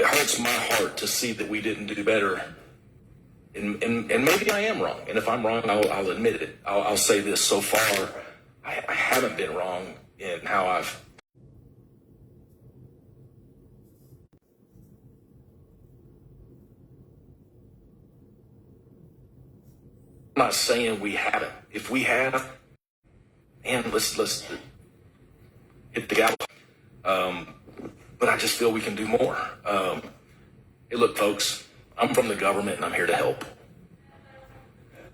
hurts my heart to see that we didn't do better. And maybe I am wrong. And if I'm wrong, I'll admit it. I'll say this: so far, I haven't been wrong in how I've. I'm not saying we haven't. If we have, and let's hit the gavel. But I just feel we can do more. Hey, look, folks, I'm from the government and I'm here to help.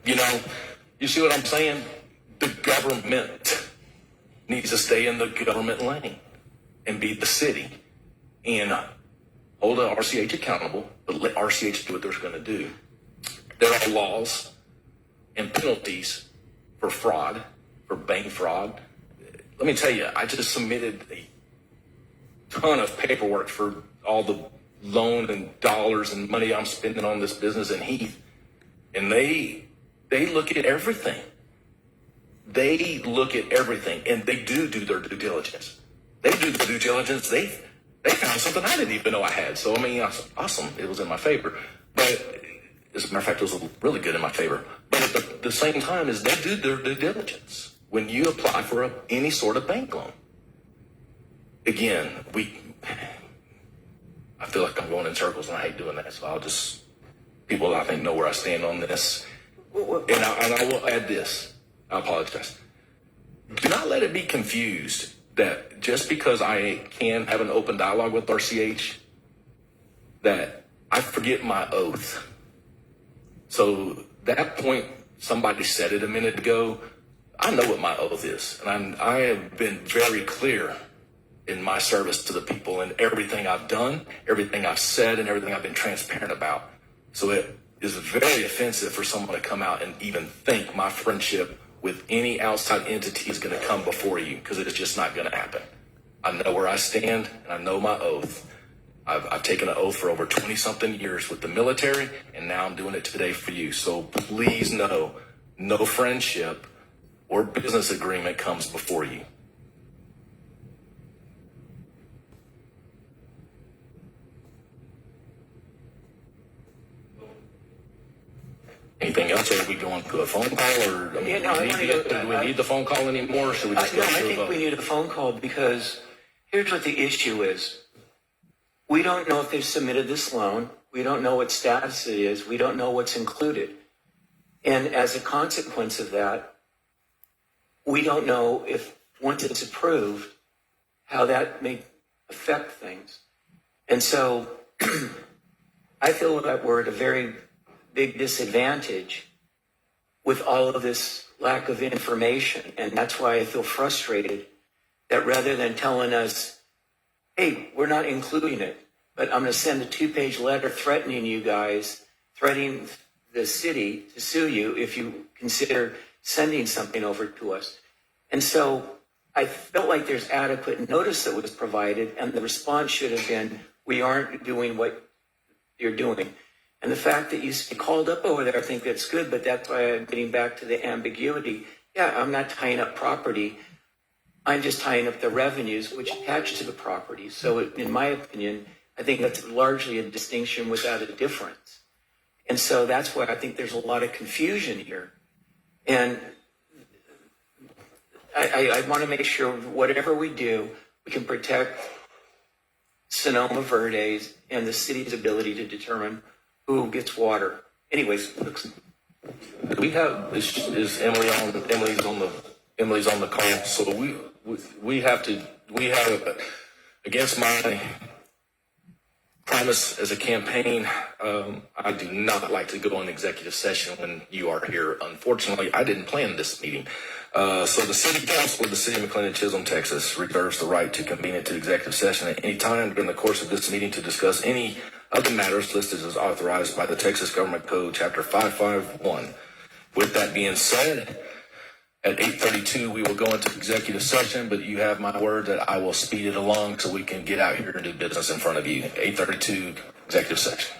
You see what I'm saying? The government needs to stay in the government lane and be the city and hold the RCH accountable, but let RCH do what they're going to do. There are laws and penalties for fraud, for bank fraud. Let me tell you, I just submitted a ton of paperwork for all the loan and dollars and money I'm spending on this business in Heath. And they look at everything. They look at everything, and they do their due diligence. They do the due diligence. They found something I didn't even know I had. So, awesome. It was in my favor. But as a matter of fact, it was really good in my favor. But at the same time, is they do their due diligence when you apply for any sort of bank loan. Again, I feel like I'm going in circles, and I hate doing that. So people I think know where I stand on this. And I will add this. I apologize. Do not let it be confused that just because I can have an open dialogue with RCH, that I forget my oath. So that point, somebody said it a minute ago. I know what my oath is, and I have been very clear in my service to the people and everything I've done, everything I've said, and everything I've been transparent about. So it is very offensive for someone to come out and even think my friendship with any outside entity is going to come before you, because it is just not going to happen. I know where I stand, and I know my oath. I've taken an oath for over 20-something years with the military, and now I'm doing it today for you. So please know, no friendship or business agreement comes before you. Anything else, or are we going to a phone call, or do we need the phone call anymore? Or should we just go I through think a vote? we need a phone call, because here's what the issue is. We don't know if they've submitted this loan. We don't know what status it is. We don't know what's included. And as a consequence of that, we don't know if, once it's approved, how that may affect things. And so I feel that we're at a very big disadvantage with all of this lack of information. And that's why I feel frustrated that rather than telling us, hey, we're not including it, but I'm going to send a 2-page letter threatening you guys, threatening the city to sue you if you consider sending something over to us. And so I felt like there's adequate notice that was provided, and the response should have been, we aren't doing what you're doing. And the fact that you called up over there, I think that's good, but that's why I'm getting back to the ambiguity. Yeah, I'm not tying up property. I'm just tying up the revenues which attach to the property. So in my opinion, I think that's largely a distinction without a difference. And so that's why I think there's a lot of confusion here. And I want to make sure whatever we do, we can protect Sonoma Verdes and the city's ability to determine who gets water. Anyways, We have is Emily on? Emily's on the call. So we have against my promise as a campaign. I do not like to go on executive session when you are here. Unfortunately, I didn't plan this meeting. So the City Council of the City of McLendon-Chisholm, Texas, reserves the right to convene into executive session at any time during the course of this meeting to discuss any of the matters listed as authorized by the Texas Government Code, Chapter 551. With that being said, at 8:32, we will go into executive session, but you have my word that I will speed it along so we can get out here and do business in front of you. 8:32, executive session.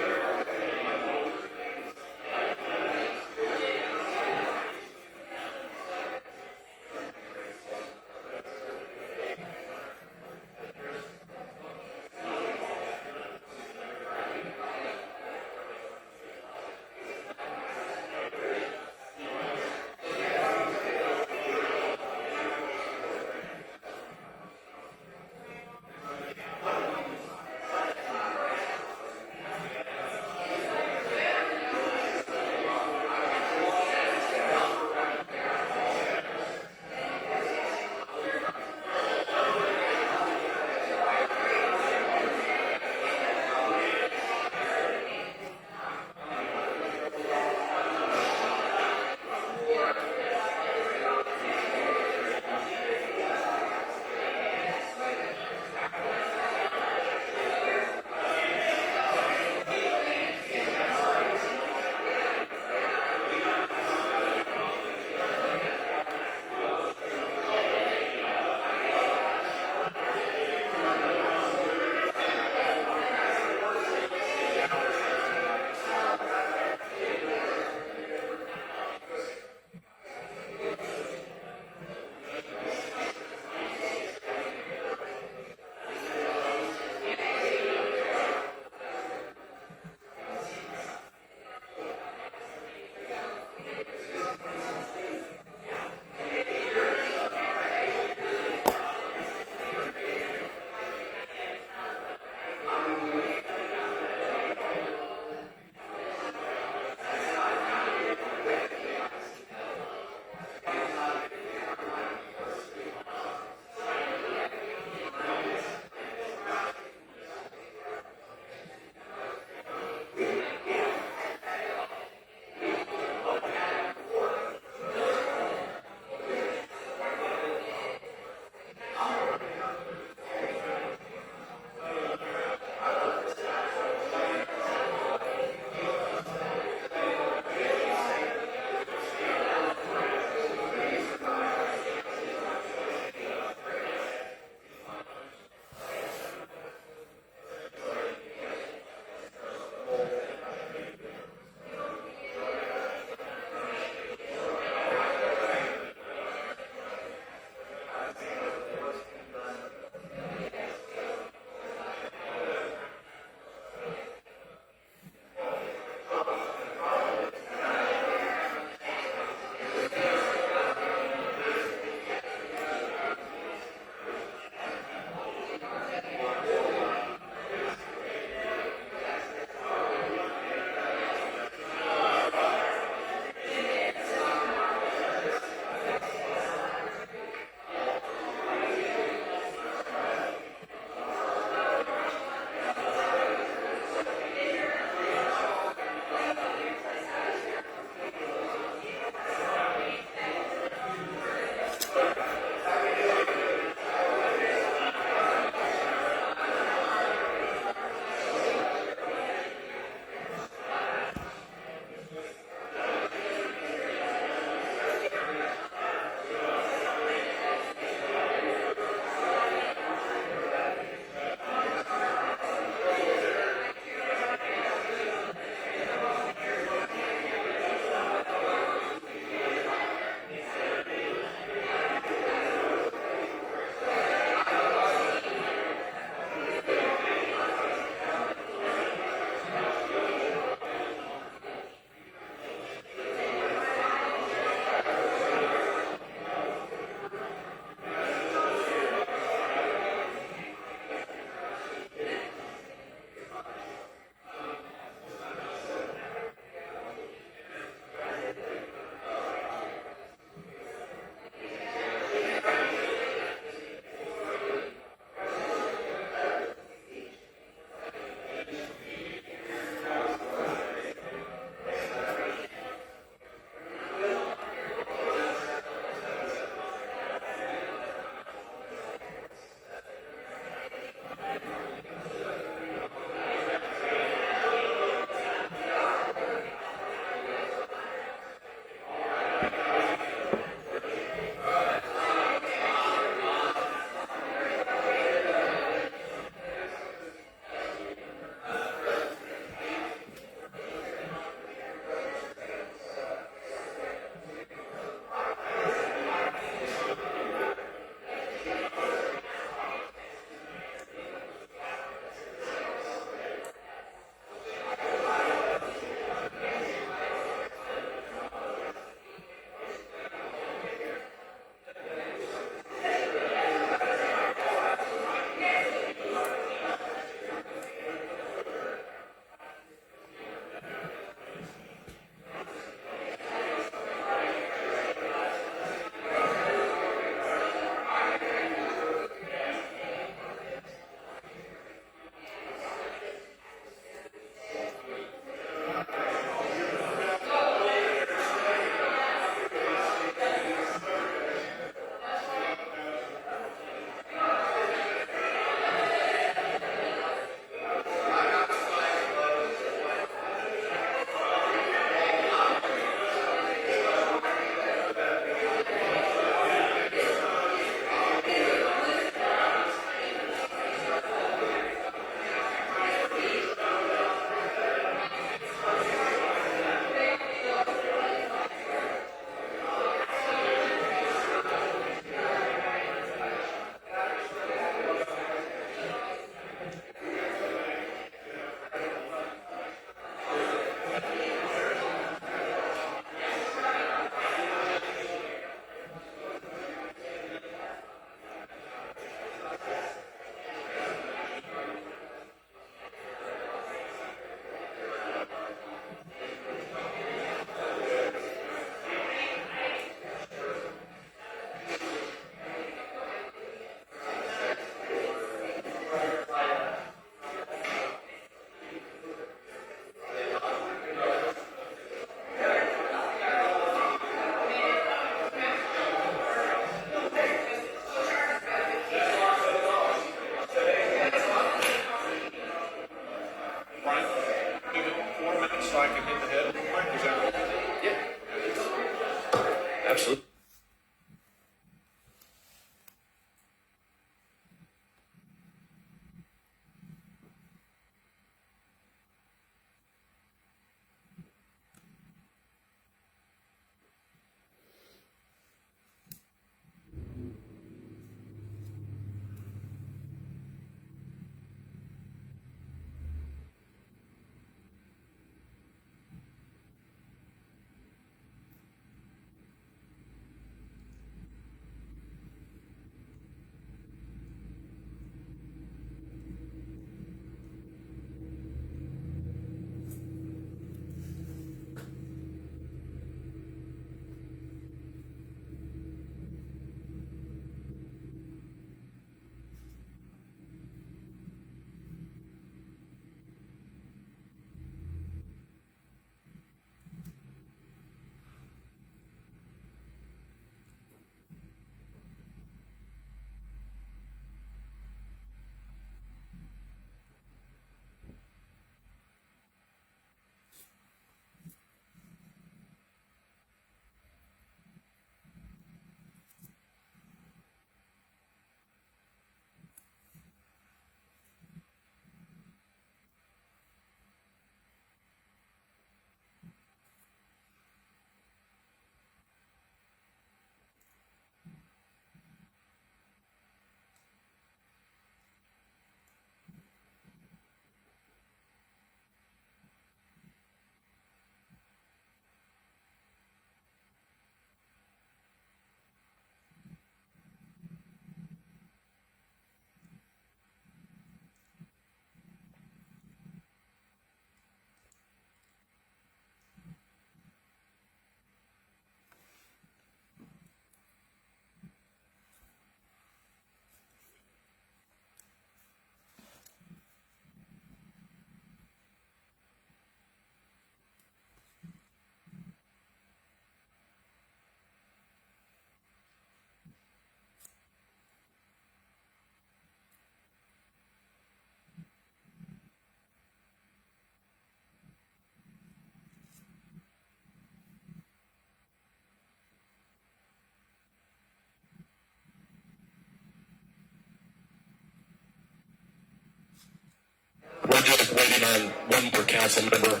time, one more council member.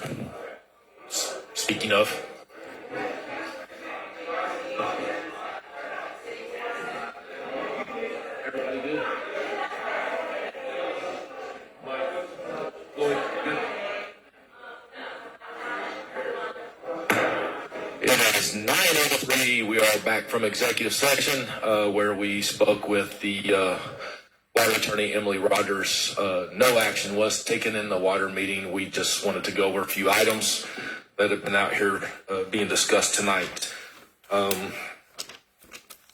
Speaking of. Everybody good? Floyd, good? It is 9:03. We are back from executive session where we spoke with the water attorney, Emily Rogers. No action was taken in the water meeting. We just wanted to go over a few items that have been out here being discussed tonight.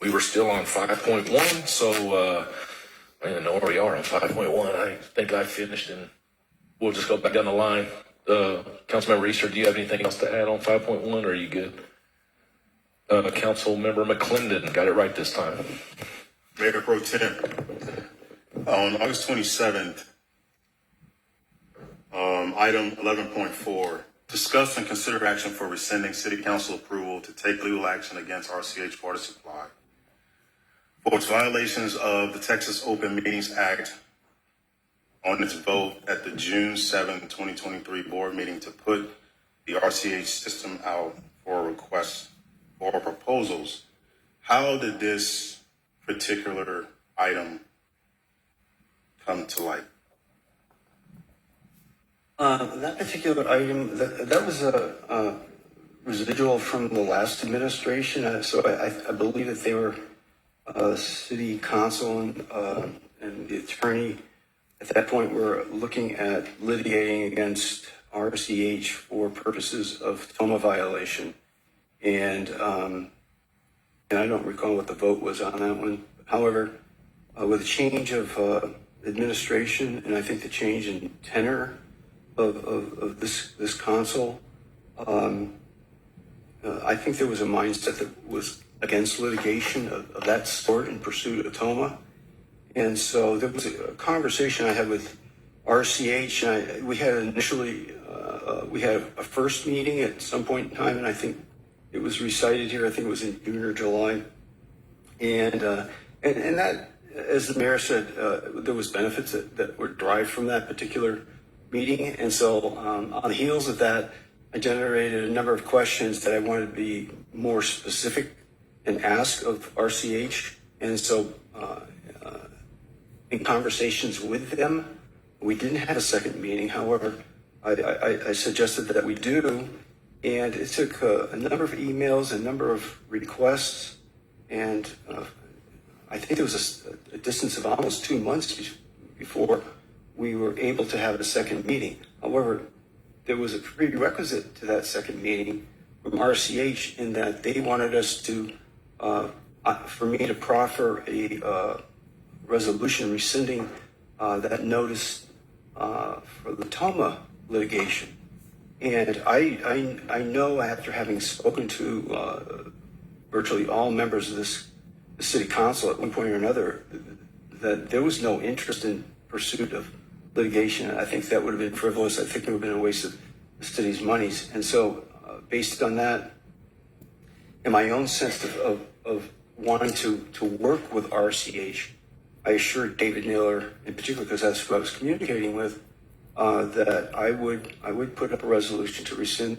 We were still on 5.1, so I don't know where we are on 5.1. I think I finished, and we'll just go back down the line. Councilmember Easter, do you have anything else to add on 5.1, or are you good? Councilmember McLendon, got it right this time. Mayor Pro Tem, on August 27th, item 11.4, discuss and consider action for rescinding City Council approval to take legal action against RCH Water Supply for its violations of the Texas Open Meetings Act on its vote at the June 7, 2023 board meeting to put the RCH system out for requests or proposals. How did this particular item come to light? That particular item, that was a residual from the last administration. So I believe that they were city council and the attorney at that point were looking at litigating against RCH for purposes of TOMA violation. And I don't recall what the vote was on that one. However, with the change of administration, and I think the change in tenor of this council, I think there was a mindset that was against litigation of that sort in pursuit of TOMA. And so there was a conversation I had with RCH, and we had initially, we had a first meeting at some point in time, and I think it was recited here. I think it was in June or July. And that, as the mayor said, there was benefits that were derived from that particular meeting. And so on the heels of that, I generated a number of questions that I wanted to be more specific and ask of RCH. And so in conversations with them, we didn't have a second meeting. However, I suggested that we do. And it took a number of emails, a number of requests, and I think there was a distance of almost 2 months before we were able to have a second meeting. However, there was a prerequisite to that second meeting from RCH in that they wanted us to, for me to proffer a resolution rescinding that notice for the TOMA litigation. And I know after having spoken to virtually all members of the city council at one point or another that there was no interest in pursuit of litigation. I think that would have been frivolous. I think it would have been a waste of the city's monies. And so based on that, in my own sense of wanting to work with RCH, I assured David Naylor in particular, because that's who I was communicating with, that I would put up a resolution to rescind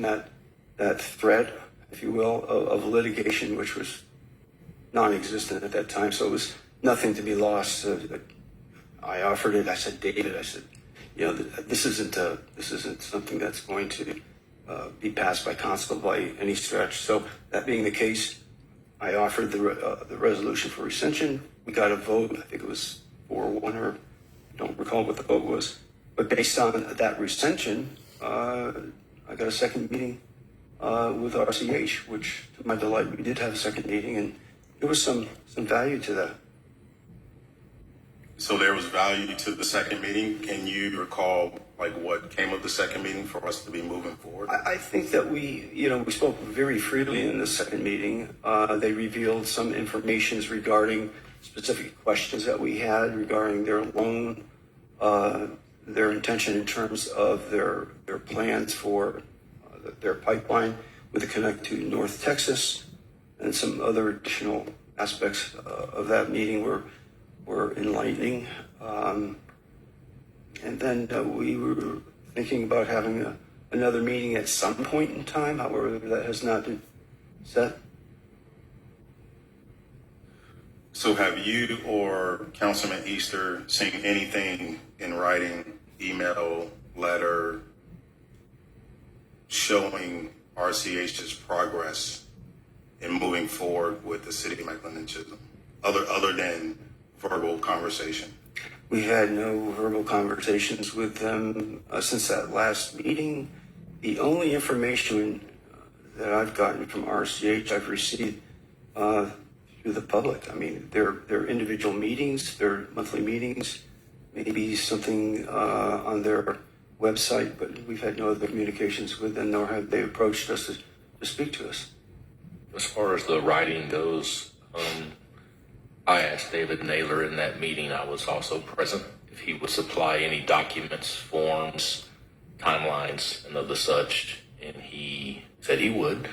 that threat, if you will, of litigation, which was non-existent at that time. So it was nothing to be lost. I offered it. I said, David, this isn't something that's going to be passed by council by any stretch. So that being the case, I offered the resolution for rescission. We got a vote. I think it was 4-1, or I don't recall what the vote was. But based on that rescission, I got a second meeting with RCH, which to my delight, we did have a second meeting, and there was some value to that. So there was value to the second meeting. Can you recall what came of the second meeting for us to be moving forward? I think that we spoke very freely in the second meeting. They revealed some information regarding specific questions that we had regarding their loan, their intention in terms of their plans for their pipeline with a connect to North Texas, and some other additional aspects of that meeting were enlightening. And then we were thinking about having another meeting at some point in time. However, that has not been set. So have you or Councilman Easter seen anything in writing, email, letter, showing RCH's progress in moving forward with the City of McLendon-Chisholm, other than verbal conversation? We had no verbal conversations with them since that last meeting. The only information that I've gotten from RCH I've received through the public. I mean, their individual meetings, their monthly meetings, maybe something on their website, but we've had no other communications with them, nor have they approached us to speak to us. As far as the writing goes, I asked David Naylor in that meeting, I was also present, if he would supply any documents, forms, timelines, and of the such, and he said he would.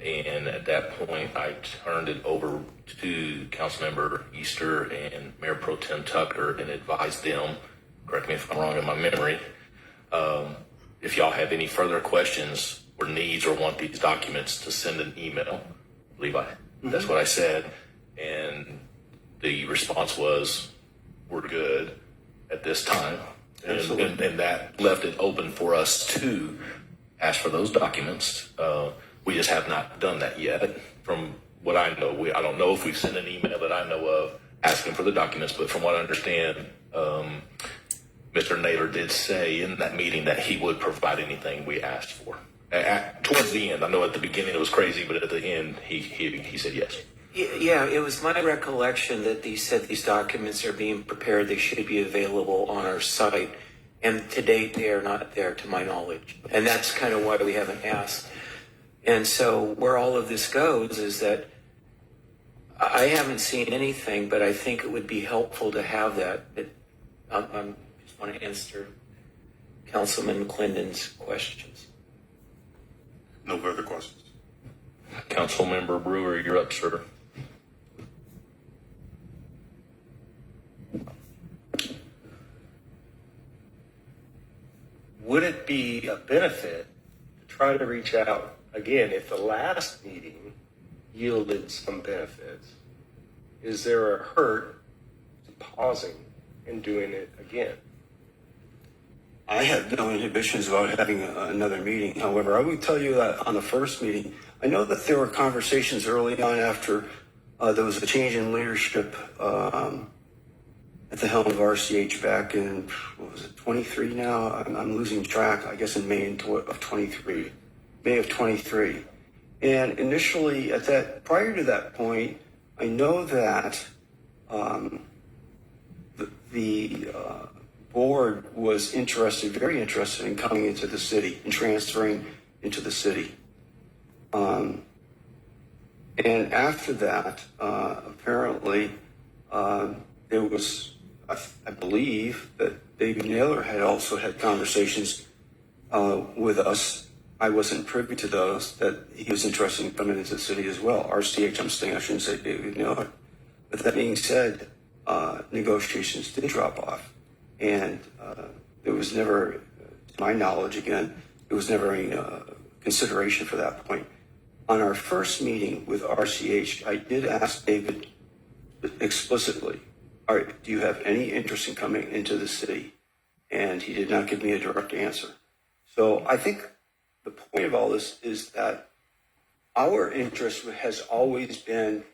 And at that point, I turned it over to Councilmember Easter and Mayor Pro Tem Tucker and advised them, correct me if I'm wrong in my memory, if y'all have any further questions or needs or want these documents, to send an email. Levi, that's what I said. And the response was, we're good at this time. And that left it open for us to ask for those documents. We just have not done that yet. From what I know, I don't know if we've sent an email that I know of asking for the documents, but from what I understand, Mr. Naylor did say in that meeting that he would provide anything we asked for. Towards the end, I know at the beginning it was crazy, but at the end, he said yes. Yeah, it was my recollection that he said these documents are being prepared. They should be available on our site. And to date, they are not there to my knowledge. And that's kind of why we haven't asked. And so where all of this goes is that I haven't seen anything, but I think it would be helpful to have that. I just want to answer Councilman McLendon's questions. No further questions. Councilmember Brewer, you're up, sir. Would it be a benefit to try to reach out again if the last meeting yielded some benefits? Is there a hurt to pausing and doing it again? I have no inhibitions about having another meeting. However, I would tell you that on the first meeting, I know that there were conversations early on after there was a change in leadership at the helm of RCH back in, what was it, 23 now? I'm losing track, I guess in May of 23. May of 23. And initially, prior to that point, I know that the board was very interested in coming into the city and transferring into the city. And after that, apparently, there was, I believe that David Naylor had also had conversations with us. I wasn't privy to those, that he was interested in coming into the city as well. RCH, I'm saying, I shouldn't say David Naylor. But that being said, negotiations did drop off. And there was never, to my knowledge again, there was never any consideration for that point. On our first meeting with RCH, I did ask David explicitly, all right, do you have any interest in coming into the city? And he did not give me a direct answer. So I think the point of all this is that our interest has always been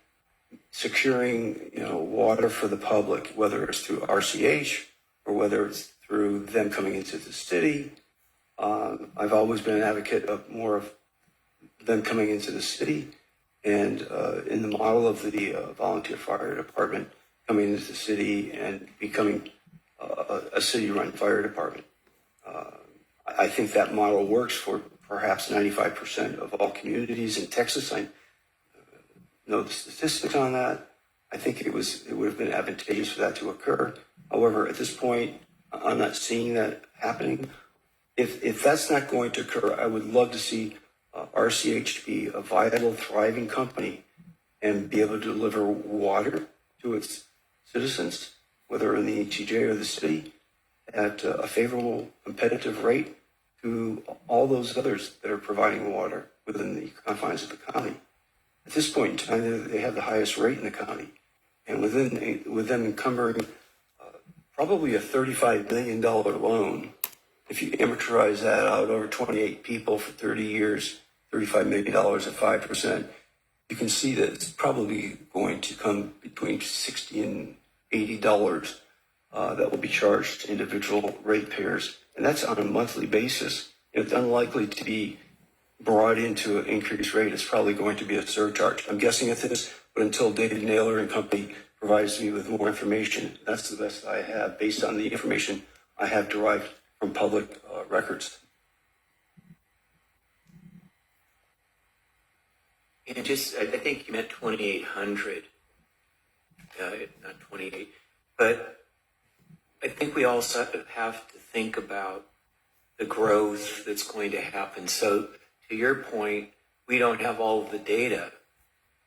securing, water for the public, whether it's through RCH or whether it's through them coming into the city. I've always been an advocate of more of them coming into the city, and in the model of the volunteer fire department coming into the city and becoming a city-run fire department. I think that model works for perhaps 95% of all communities in Texas. I know the statistics on that. I think it would have been advantageous for that to occur. However, at this point, I'm not seeing that happening. If that's not going to occur, I would love to see RCH be a viable, thriving company and be able to deliver water to its citizens, whether in the ETJ or the city, at a favorable competitive rate to all those others that are providing water within the confines of the county. At this point in time, they have the highest rate in the county. And with them encumbering probably a $35 million loan, if you amortize that out over 28 people for 30 years, $35 million at 5%, you can see that it's probably going to come between $60 and $80 that will be charged to individual ratepayers. And that's on a monthly basis. It's unlikely to be brought into an increased rate. It's probably going to be a surcharge. I'm guessing at this, but until David Naylor and company provides me with more information, that's the best I have based on the information I have derived from public records. And I think you meant 2,800, not 28. But I think we also have to think about the growth that's going to happen. So to your point, we don't have all of the data,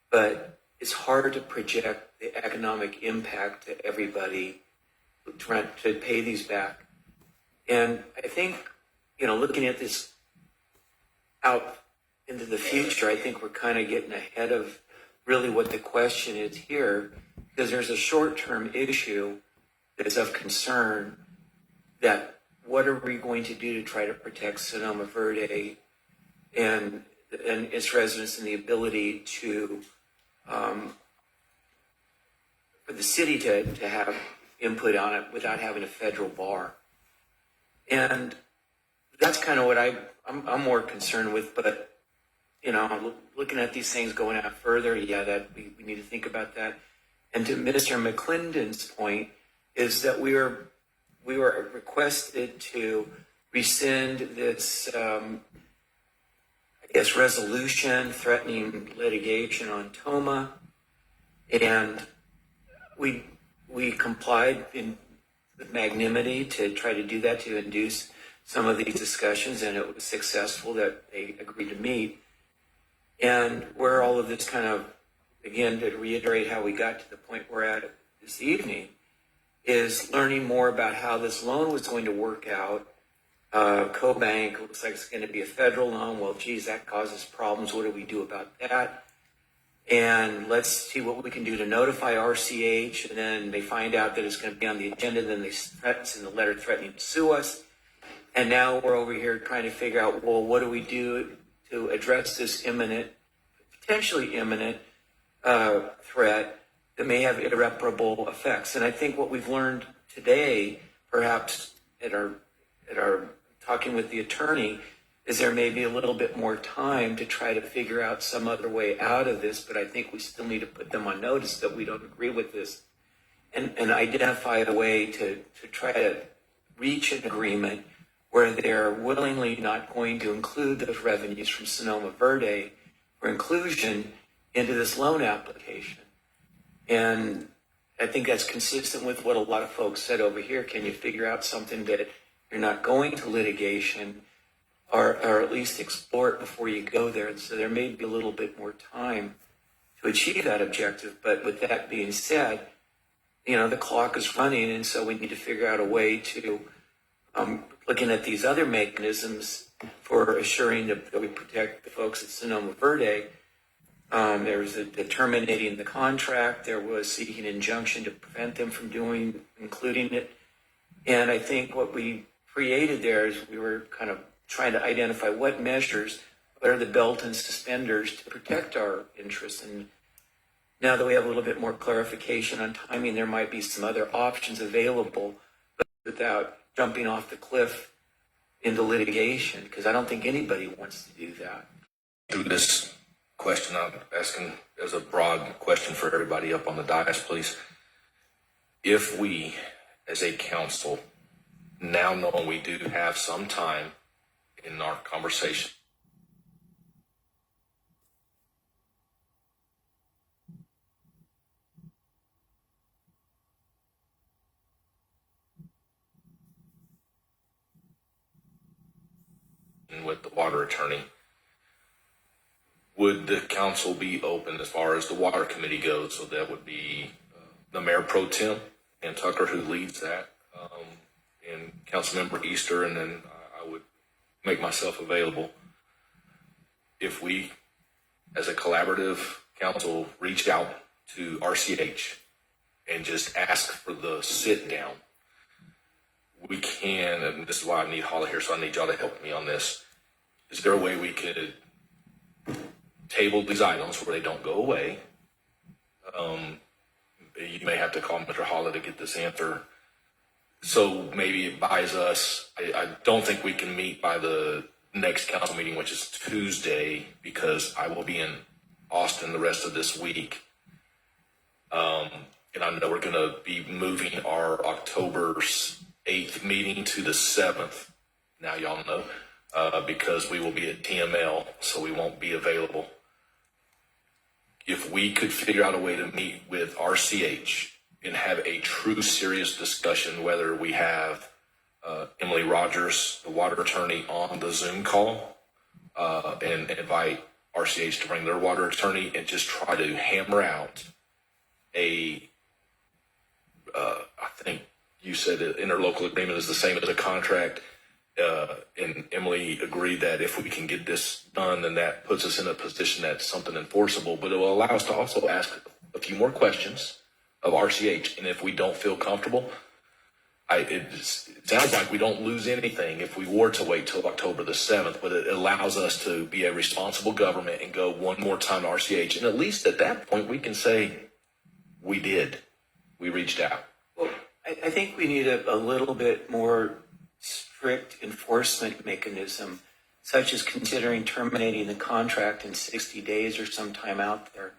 but it's hard to project the economic impact to everybody trying to pay these back. And I think, looking at this out into the future, I think we're kind of getting ahead of really what the question is here, because there's a short-term issue that is of concern, that what are we going to do to try to protect Sonoma Verde and its residents, and the ability to for the city to have input on it without having a federal bar. And that's kind of what I'm more concerned with. But looking at these things going out further, that we need to think about that. And to Minister McClendon's point is that we were requested to rescind this, resolution threatening litigation on Toma, and we complied with magnanimity to try to do that, to induce some of these discussions, and it was successful that they agreed to meet. And where all of this kind of, again, to reiterate how we got to the point we're at this evening, is learning more about how this loan was going to work out. CoBank looks like it's going to be a federal loan. Well, geez, that causes problems. What do we do about that? And let's see what we can do to notify RCH. And then they find out that it's going to be on the agenda. Then they send the letter threatening to sue us. And now we're over here trying to figure out, well, what do we do to address this potentially imminent threat that may have irreparable effects. And I think what we've learned today, perhaps at our talking with the attorney, is there may be a little bit more time to try to figure out some other way out of this. But I think we still need to put them on notice that we don't agree with this, and identify a way to try to reach an agreement where they're willingly not going to include those revenues from Sonoma Verde for inclusion into this loan application. And I think that's consistent with what a lot of folks said over here. Can you figure out something that you're not going to litigation, or at least explore it before you go there? And so there may be a little bit more time to achieve that objective. But with that being said, the clock is running, and so we need to figure out a way to, looking at these other mechanisms for assuring that we protect the folks at Sonoma Verde. There was the terminating the contract. There was seeking injunction to prevent them from including it. And I think what we created there is we were kind of trying to identify what are the belt and suspenders to protect our interests. And now that we have a little bit more clarification on timing, there might be some other options available, but without jumping off the cliff into litigation, because I don't think anybody wants to do that. Through this question, I'm asking as a broad question for everybody up on the dais, please. If we, as a council, now know we do have some time in our conversation, with the water attorney, would the council be open as far as the water committee goes? So that would be the mayor pro tem and Tucker, who leads that, and Councilmember Easter, and then I would make myself available. If we, as a collaborative council, reach out to RCH and just ask for the sit down, we can, and this is why I need Holly here, so I need y'all to help me on this. Is there a way we could table these items where they don't go away? You may have to call Mr. Holly to get this answer. So maybe it buys us, I don't think we can meet by the next council meeting, which is Tuesday, because I will be in Austin the rest of this week. And I know we're going to be moving our October 8th meeting to the 7th. Now y'all know, because we will be at TML, so we won't be available. If we could figure out a way to meet with RCH and have a true serious discussion, whether we have Emily Rogers, the water attorney, on the Zoom call, and invite RCH to bring their water attorney and just try to hammer out I think you said an interlocal agreement is the same as a contract. And Emily agreed that if we can get this done, then that puts us in a position that's something enforceable, but it will allow us to also ask a few more questions of RCH. And if we don't feel comfortable, it sounds like we don't lose anything if we were to wait till October the 7th, but it allows us to be a responsible government and go one more time to RCH. And at least at that point, we can say, we reached out. Well, I think we need a little bit more strict enforcement mechanism, such as considering terminating the contract in 60 days or sometime out there,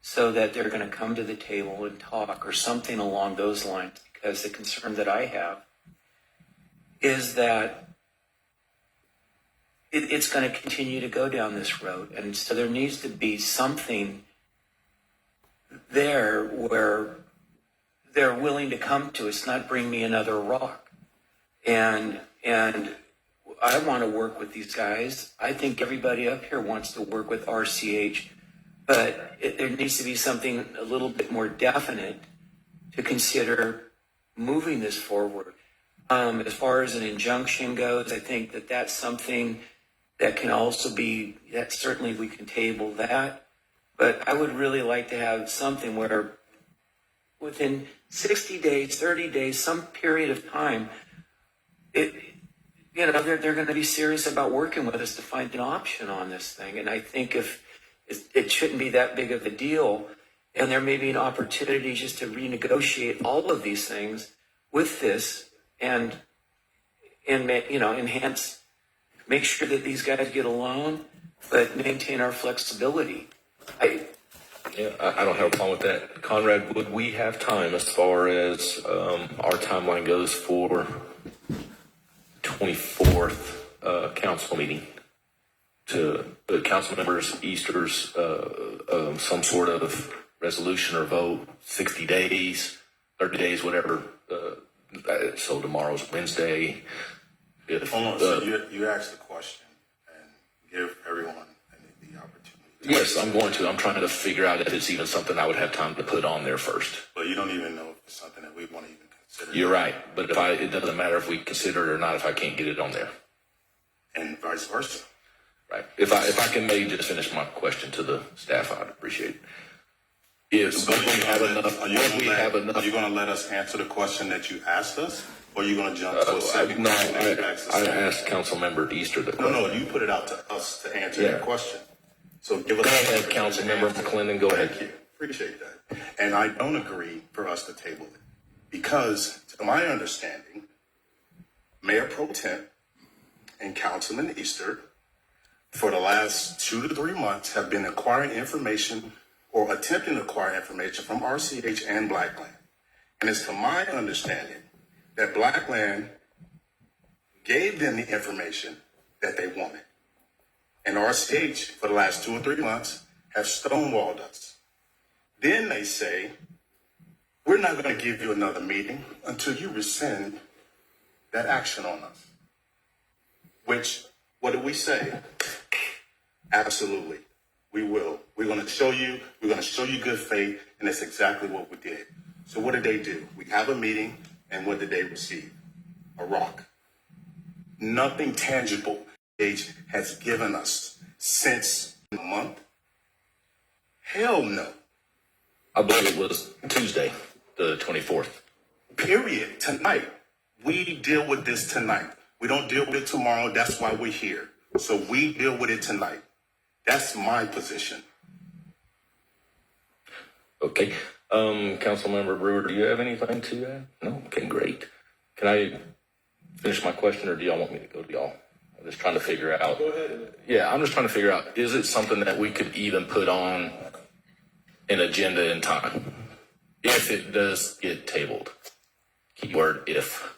so that they're going to come to the table and talk or something along those lines. Because the concern that I have is that it's going to continue to go down this road. And so there needs to be something there where they're willing to come to us, not bring me another rock. And I want to work with these guys. I think everybody up here wants to work with RCH, but there needs to be something a little bit more definite to consider moving this forward. As far as an injunction goes, I think that that's something that can also be, that certainly we can table that. But I would really like to have something where within 60 days, 30 days, some period of time, they're going to be serious about working with us to find an option on this thing. And I think if it shouldn't be that big of a deal, and there may be an opportunity just to renegotiate all of these things with this and enhance, make sure that these guys get a loan, but maintain our flexibility. I don't have a problem with that. Konrad, would we have time as far as our timeline goes for 24th council meeting to the council members, Easter's, some sort of resolution or vote, 60 days, 30 days, whatever. So tomorrow's Wednesday. Hold on, so you asked the question and give everyone the opportunity. Yes, I'm going to. I'm trying to figure out if it's even something I would have time to put on there first. But you don't even know if it's something that we want to even consider. You're right, but it doesn't matter if we consider it or not if I can't get it on there. And vice versa. Right. If I can maybe just finish my question to the staff, I'd appreciate it. So are you going to let us answer the question that you asked us, or are you going to jump to a second question that you asked us? I asked Councilmember Easter the question. No, you put it out to us to answer that question. So give us. Go ahead, Councilmember McLendon. Go ahead. Thank you. Appreciate that. And I don't agree for us to table it because, to my understanding, Mayor Pro Tem and Councilman Easter, for the last 2 to 3 months, have been acquiring information or attempting to acquire information from RCH and Blackland. And it's to my understanding that Blackland gave them the information that they wanted. And RCH, for the last 2 or 3 months, have stonewalled us. Then they say, we're not going to give you another meeting until you rescind that action on us. Which, what do we say? Absolutely, we will. We're going to show you good faith, and that's exactly what we did. So what did they do? We have a meeting, and what did they receive? a rock. Nothing tangible age has given us since a month. Hell no. I believe it was Tuesday, the 24th. Period. Tonight. We deal with this tonight. We don't deal with it tomorrow. That's why we're here. So we deal with it tonight. That's my position. Okay. Councilmember Brewer, do you have anything to add? No? Okay, great. Can I finish my question, or do y'all want me to go to y'all? I'm just trying to figure out. Go ahead. Yeah, I'm just trying to figure out, is it something that we could even put on an agenda in time if it does get tabled? Keyword if.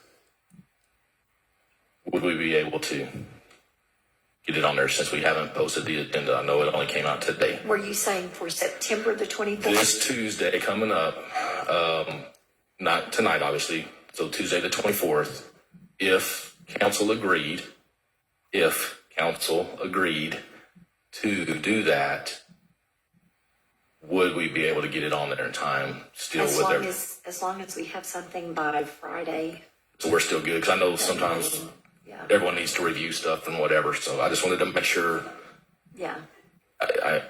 Would we be able to get it on there since we haven't posted the agenda? I know it only came out today. Were you saying for September the 24th? This Tuesday coming up, not tonight, obviously. So Tuesday the 24th, if council agreed to do that, would we be able to get it on there in time still As with long as we have something by Friday. So we're still good, because I know sometimes everyone needs to review stuff and whatever, so I just wanted to make sure. Yeah. I'm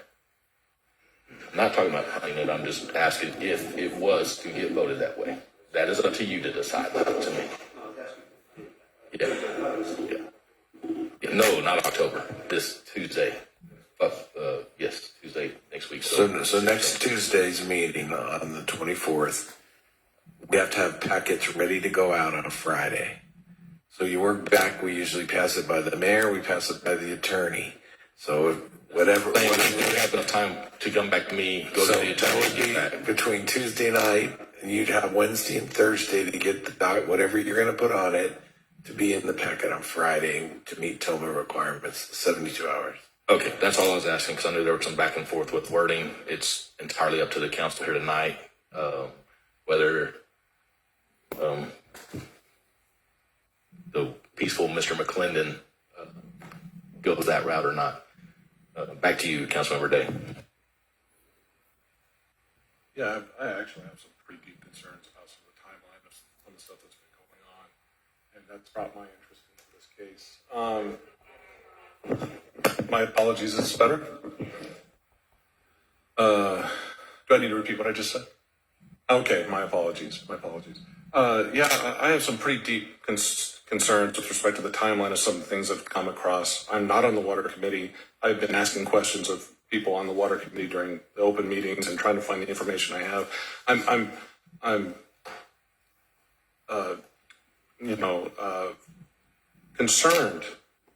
not talking about putting it, I'm just asking if it was to get voted that way. That is up to you to decide, not up to me. Yeah. No, not October, this Tuesday. Yes, Tuesday next week. So next Tuesday's meeting on the 24th, we have to have packets ready to go out on a Friday. So you work back, we usually pass it by the mayor, we pass it by the attorney. So whatever. We have enough time to come back to me, go to the attorney and get that. Between Tuesday night, and you'd have Wednesday and Thursday to get the doc, whatever you're going to put on it, to be in the packet on Friday to meet TOMA requirements, 72 hours. Okay, that's all I was asking, because I knew there was some back and forth with wording. It's entirely up to the council here tonight, whether the peaceful Mr. McLendon goes that route or not. Back to you, Councilmember Day. Yeah, I actually have some pretty deep concerns about some of the timeline of some of the stuff that's been going on, and that's brought my interest into this case. My apologies, is this better? Do I need to repeat what I just said? Okay, my apologies. Yeah, I have some pretty deep concerns with respect to the timeline of some of the things I've come across. I'm not on the water committee. I've been asking questions of people on the water committee during the open meetings and trying to find the information I have. I'm concerned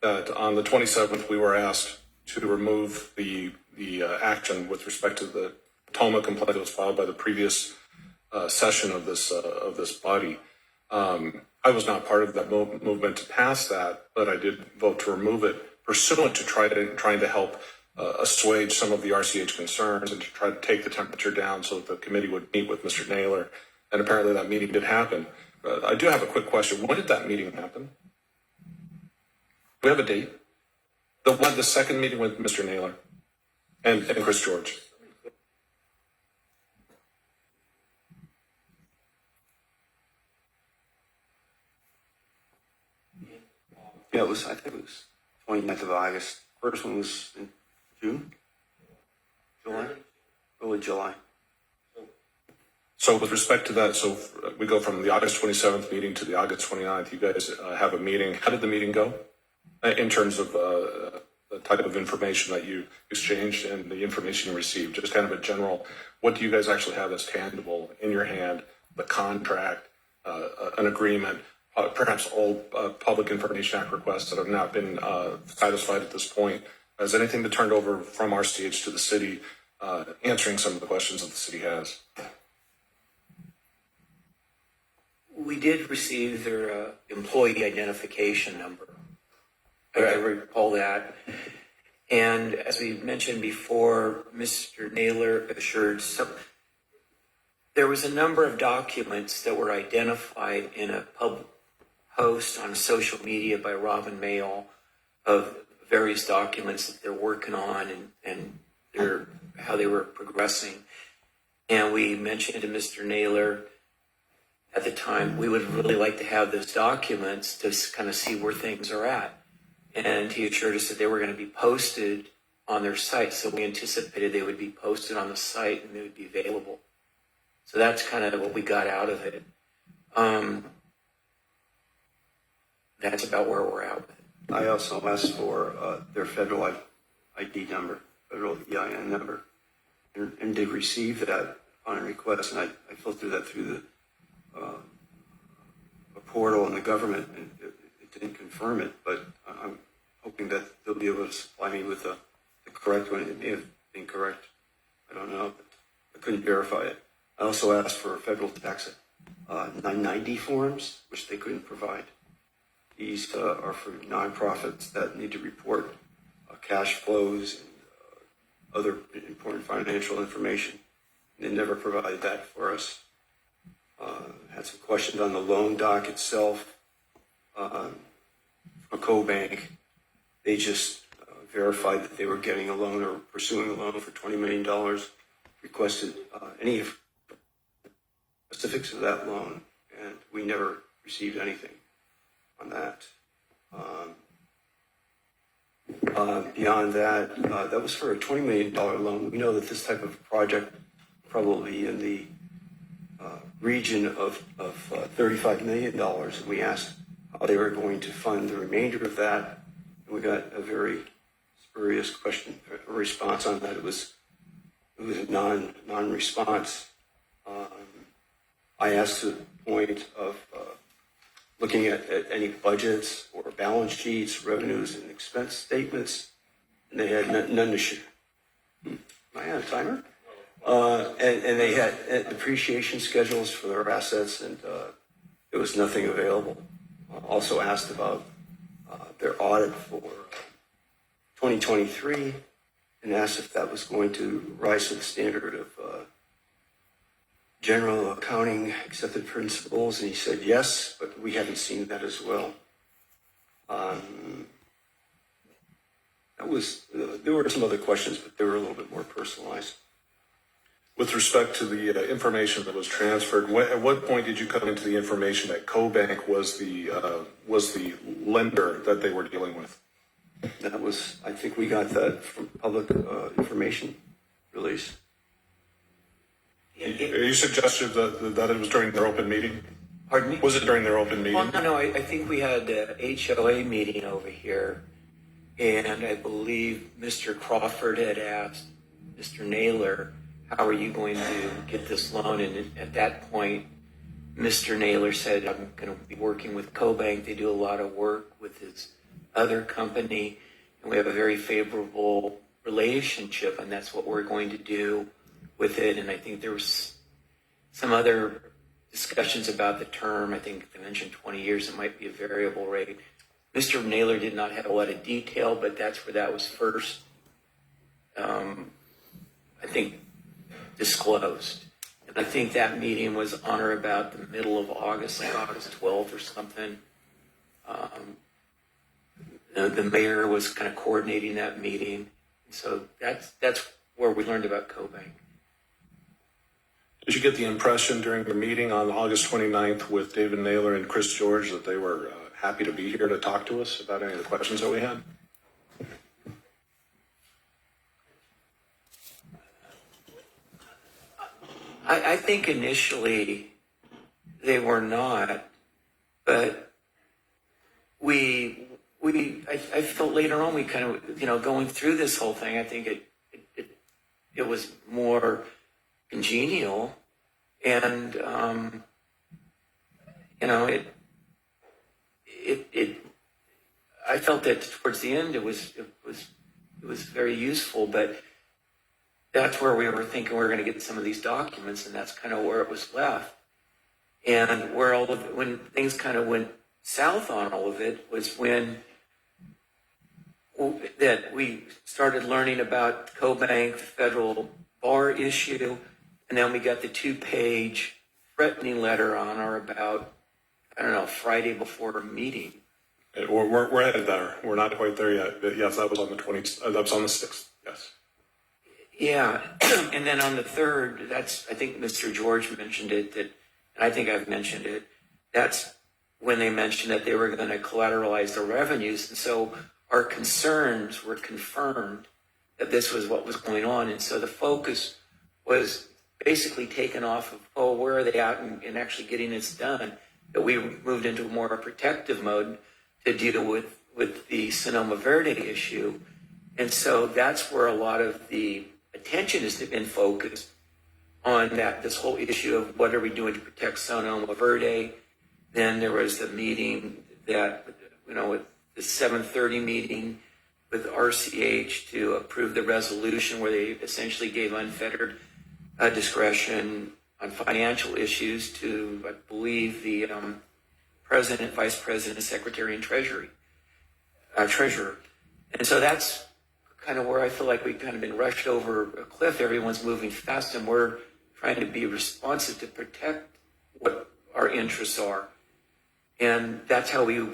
that on the 27th we were asked to remove the action with respect to the TOMA complaint that was filed by the previous session of this body. I was not part of that movement to pass that, but I did vote to remove it, pursuant to trying to help assuage some of the RCH concerns and to try to take the temperature down so that the committee would meet with Mr. Naylor. And apparently that meeting did happen. I do have a quick question. When did that meeting happen? Do we have a date? The second meeting with Mr. Naylor and Chris George. Yeah, I think it was 29th of August. First one was in June? July? Early July. So with respect to that, so we go from the August 27th meeting to the August 29th. You guys have a meeting. How did the meeting go in terms of the type of information that you exchanged and the information you received? Just kind of a general, what do you guys actually have as tangible in your hand? The contract, an agreement, perhaps old Public Information Act requests that have not been satisfied at this point. Has anything been turned over from RCH to the city, answering some of the questions that the city has? We did receive their employee identification number. I recall that. And as we mentioned before, Mr. Naylor assured there was a number of documents that were identified in a public post on social media by Robin Mayle of various documents that they're working on and how they were progressing. And we mentioned to Mr. Naylor at the time, we would really like to have those documents to kind of see where things are at. And he assured us that they were going to be posted on their site. So we anticipated they would be posted on the site and they would be available. So that's kind of what we got out of it. That's about where we're at with it. I also asked for their federal ID number, federal EIN number, and did receive that on a request. And I filtered that through the a portal in the government, and it didn't confirm it. But I'm hoping that they'll be able to supply me with the correct one. It may have been correct. I don't know. But I couldn't verify it. I also asked for federal tax 990 forms, which they couldn't provide. These are for nonprofits that need to report cash flows and other important financial information. They never provided that for us. Had some questions on the loan doc itself. From CoBank, they just verified that they were getting a loan or pursuing a loan for $20 million, requested any specifics of that loan, and we never received anything on that. Beyond that, that was for a $20 million loan. We know that this type of project probably in the region of $35 million. We asked how they were going to fund the remainder of that, and we got a very spurious response on that. It was a non-response. I asked to the point of looking at any budgets or balance sheets, revenues and expense statements, and they had none to show. Am I on a timer? And they had depreciation schedules for their assets, and there was nothing available. Also asked about their audit for 2023 and asked if that was going to rise to the standard of general accounting accepted principles, and he said yes, but we haven't seen that as well. There were some other questions, but they were a little bit more personalized. With respect to the information that was transferred, at what point did you come into the information that CoBank was the lender that they were dealing with? That was, I think we got that from public information release. You suggested that it was during their open meeting? Pardon me? Was it during their open meeting? Well, no, I think we had a HOA meeting over here, and I believe Mr. Crawford had asked Mr. Naylor, how are you going to get this loan? And at that point, Mr. Naylor said, I'm going to be working with CoBank. They do a lot of work with his other company, and we have a very favorable relationship, and that's what we're going to do with it. And I think there was some other discussions about the term. I think they mentioned 20 years. It might be a variable rate. Mr. Naylor did not have a lot of detail, but that's where that was first, I think, disclosed. And I think that meeting was on or about the middle of August, like August 12th or something. The mayor was kind of coordinating that meeting. So that's where we learned about CoBank. Did you get the impression during the meeting on August 29th with David Naylor and Chris George that they were happy to be here to talk to us about any of the questions that we had? I think initially they were not, but I felt later on we kind of, going through this whole thing, I think it was more congenial, and I felt that towards the end it was very useful, but that's where we were thinking we were going to get some of these documents, and that's kind of where it was left. And where when things kind of went south on all of it was when that we started learning about CoBank, the federal bar issue, and then we got the 2-page threatening letter on or about, Friday before a meeting. We're headed there. We're not quite there yet. But yes, that was on the 20th. That was on the 6th. Yes. Yeah, and then on the 3rd, I think Mr. George mentioned it, that and I think I've mentioned it, that's when they mentioned that they were going to collateralize the revenues. And so our concerns were confirmed that this was what was going on. And so the focus was basically taken off of, oh, where are they at in actually getting this done? That we moved into more of a protective mode to deal with the Sonoma Verde issue. And so that's where a lot of the attention has been focused on, that this whole issue of what are we doing to protect Sonoma Verde. Then there was the meeting that, with the 7:30 meeting with RCH to approve the resolution where they essentially gave unfettered discretion on financial issues to, I believe, the president, vice president, secretary, and treasurer. And so that's kind of where I feel like we've kind of been rushed over a cliff. Everyone's moving fast, and we're trying to be responsive to protect what our interests are. And that's how we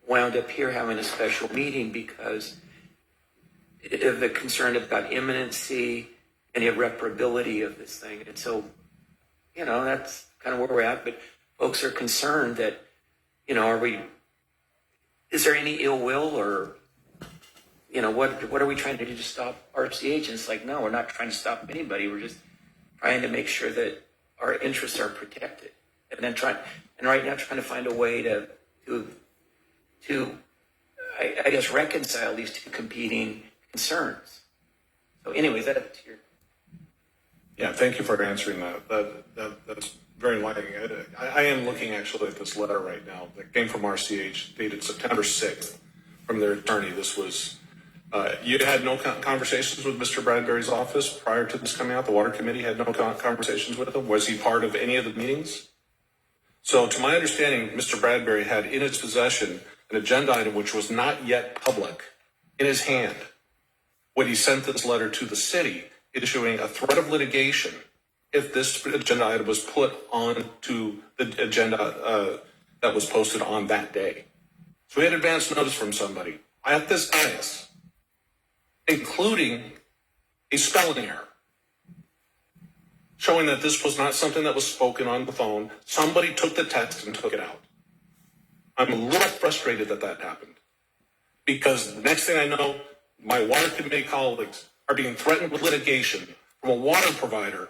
wound up here having a special meeting, because of the concern about imminency and irreparability of this thing. And so, that's kind of where we're at. But folks are concerned that, is there any ill will, or, what are we trying to do to stop RCH? And it's like, no, we're not trying to stop anybody. We're just trying to make sure that our interests are protected. And then right now trying to find a way to I guess, reconcile these two competing concerns. So anyways, that's your... Yeah, thank you for answering that. That's very enlightening. I am looking actually at this letter right now that came from RCH, dated September 6th, from their attorney. This was, you had no conversations with Mr. Bradbury's office prior to this coming out? The Water Committee had no conversations with him? Was he part of any of the meetings? So to my understanding, Mr. Bradbury had in his possession an agenda item which was not yet public in his hand when he sent this letter to the city, issuing a threat of litigation if this agenda item was put on to the agenda that was posted on that day. So he had advance notice from somebody at this dais, including a spelling error, showing that this was not something that was spoken on the phone. Somebody took the text and took it out. I'm a little frustrated that happened, because the next thing I know, my water committee colleagues are being threatened with litigation from a water provider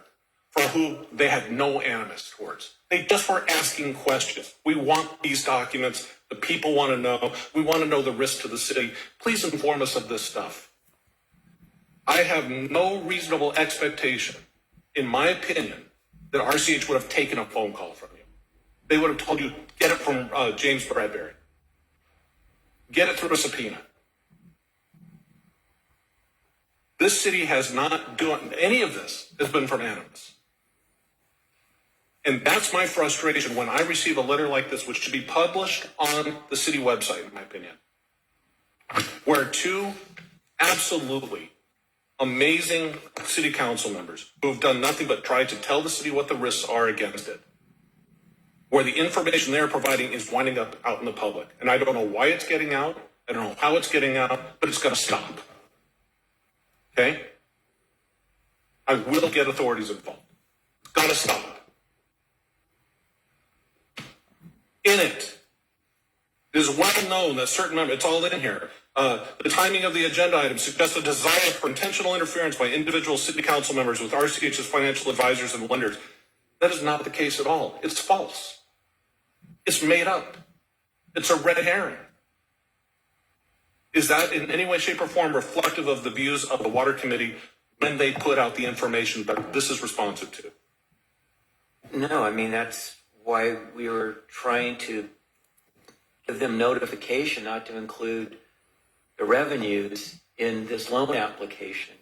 for who they had no animus towards. They just were asking questions. We want these documents. The people want to know. We want to know the risk to the city. Please inform us of this stuff. I have no reasonable expectation, in my opinion, that RCH would have taken a phone call from you. They would have told you, get it from James Bradbury. Get it through a subpoena. This city has not done any of this, has been from animus. And that's my frustration when I receive a letter like this, which should be published on the city website, in my opinion, where two absolutely amazing city council members who have done nothing but try to tell the city what the risks are against it, where the information they're providing is winding up out in the public. And I don't know why it's getting out. I don't know how it's getting out, but it's going to stop. Okay? I will get authorities involved. It's got to stop. In it is well known that certain members, it's all in here. The timing of the agenda item suggests a desire for intentional interference by individual city council members with RCH's financial advisors and lenders. That is not the case at all. It's false. It's made up. It's a red herring. Is that in any way, shape, or form reflective of the views of the Water Committee when they put out the information that this is responsive to? No, I mean, that's why we were trying to give them notification not to include the revenues in this loan application.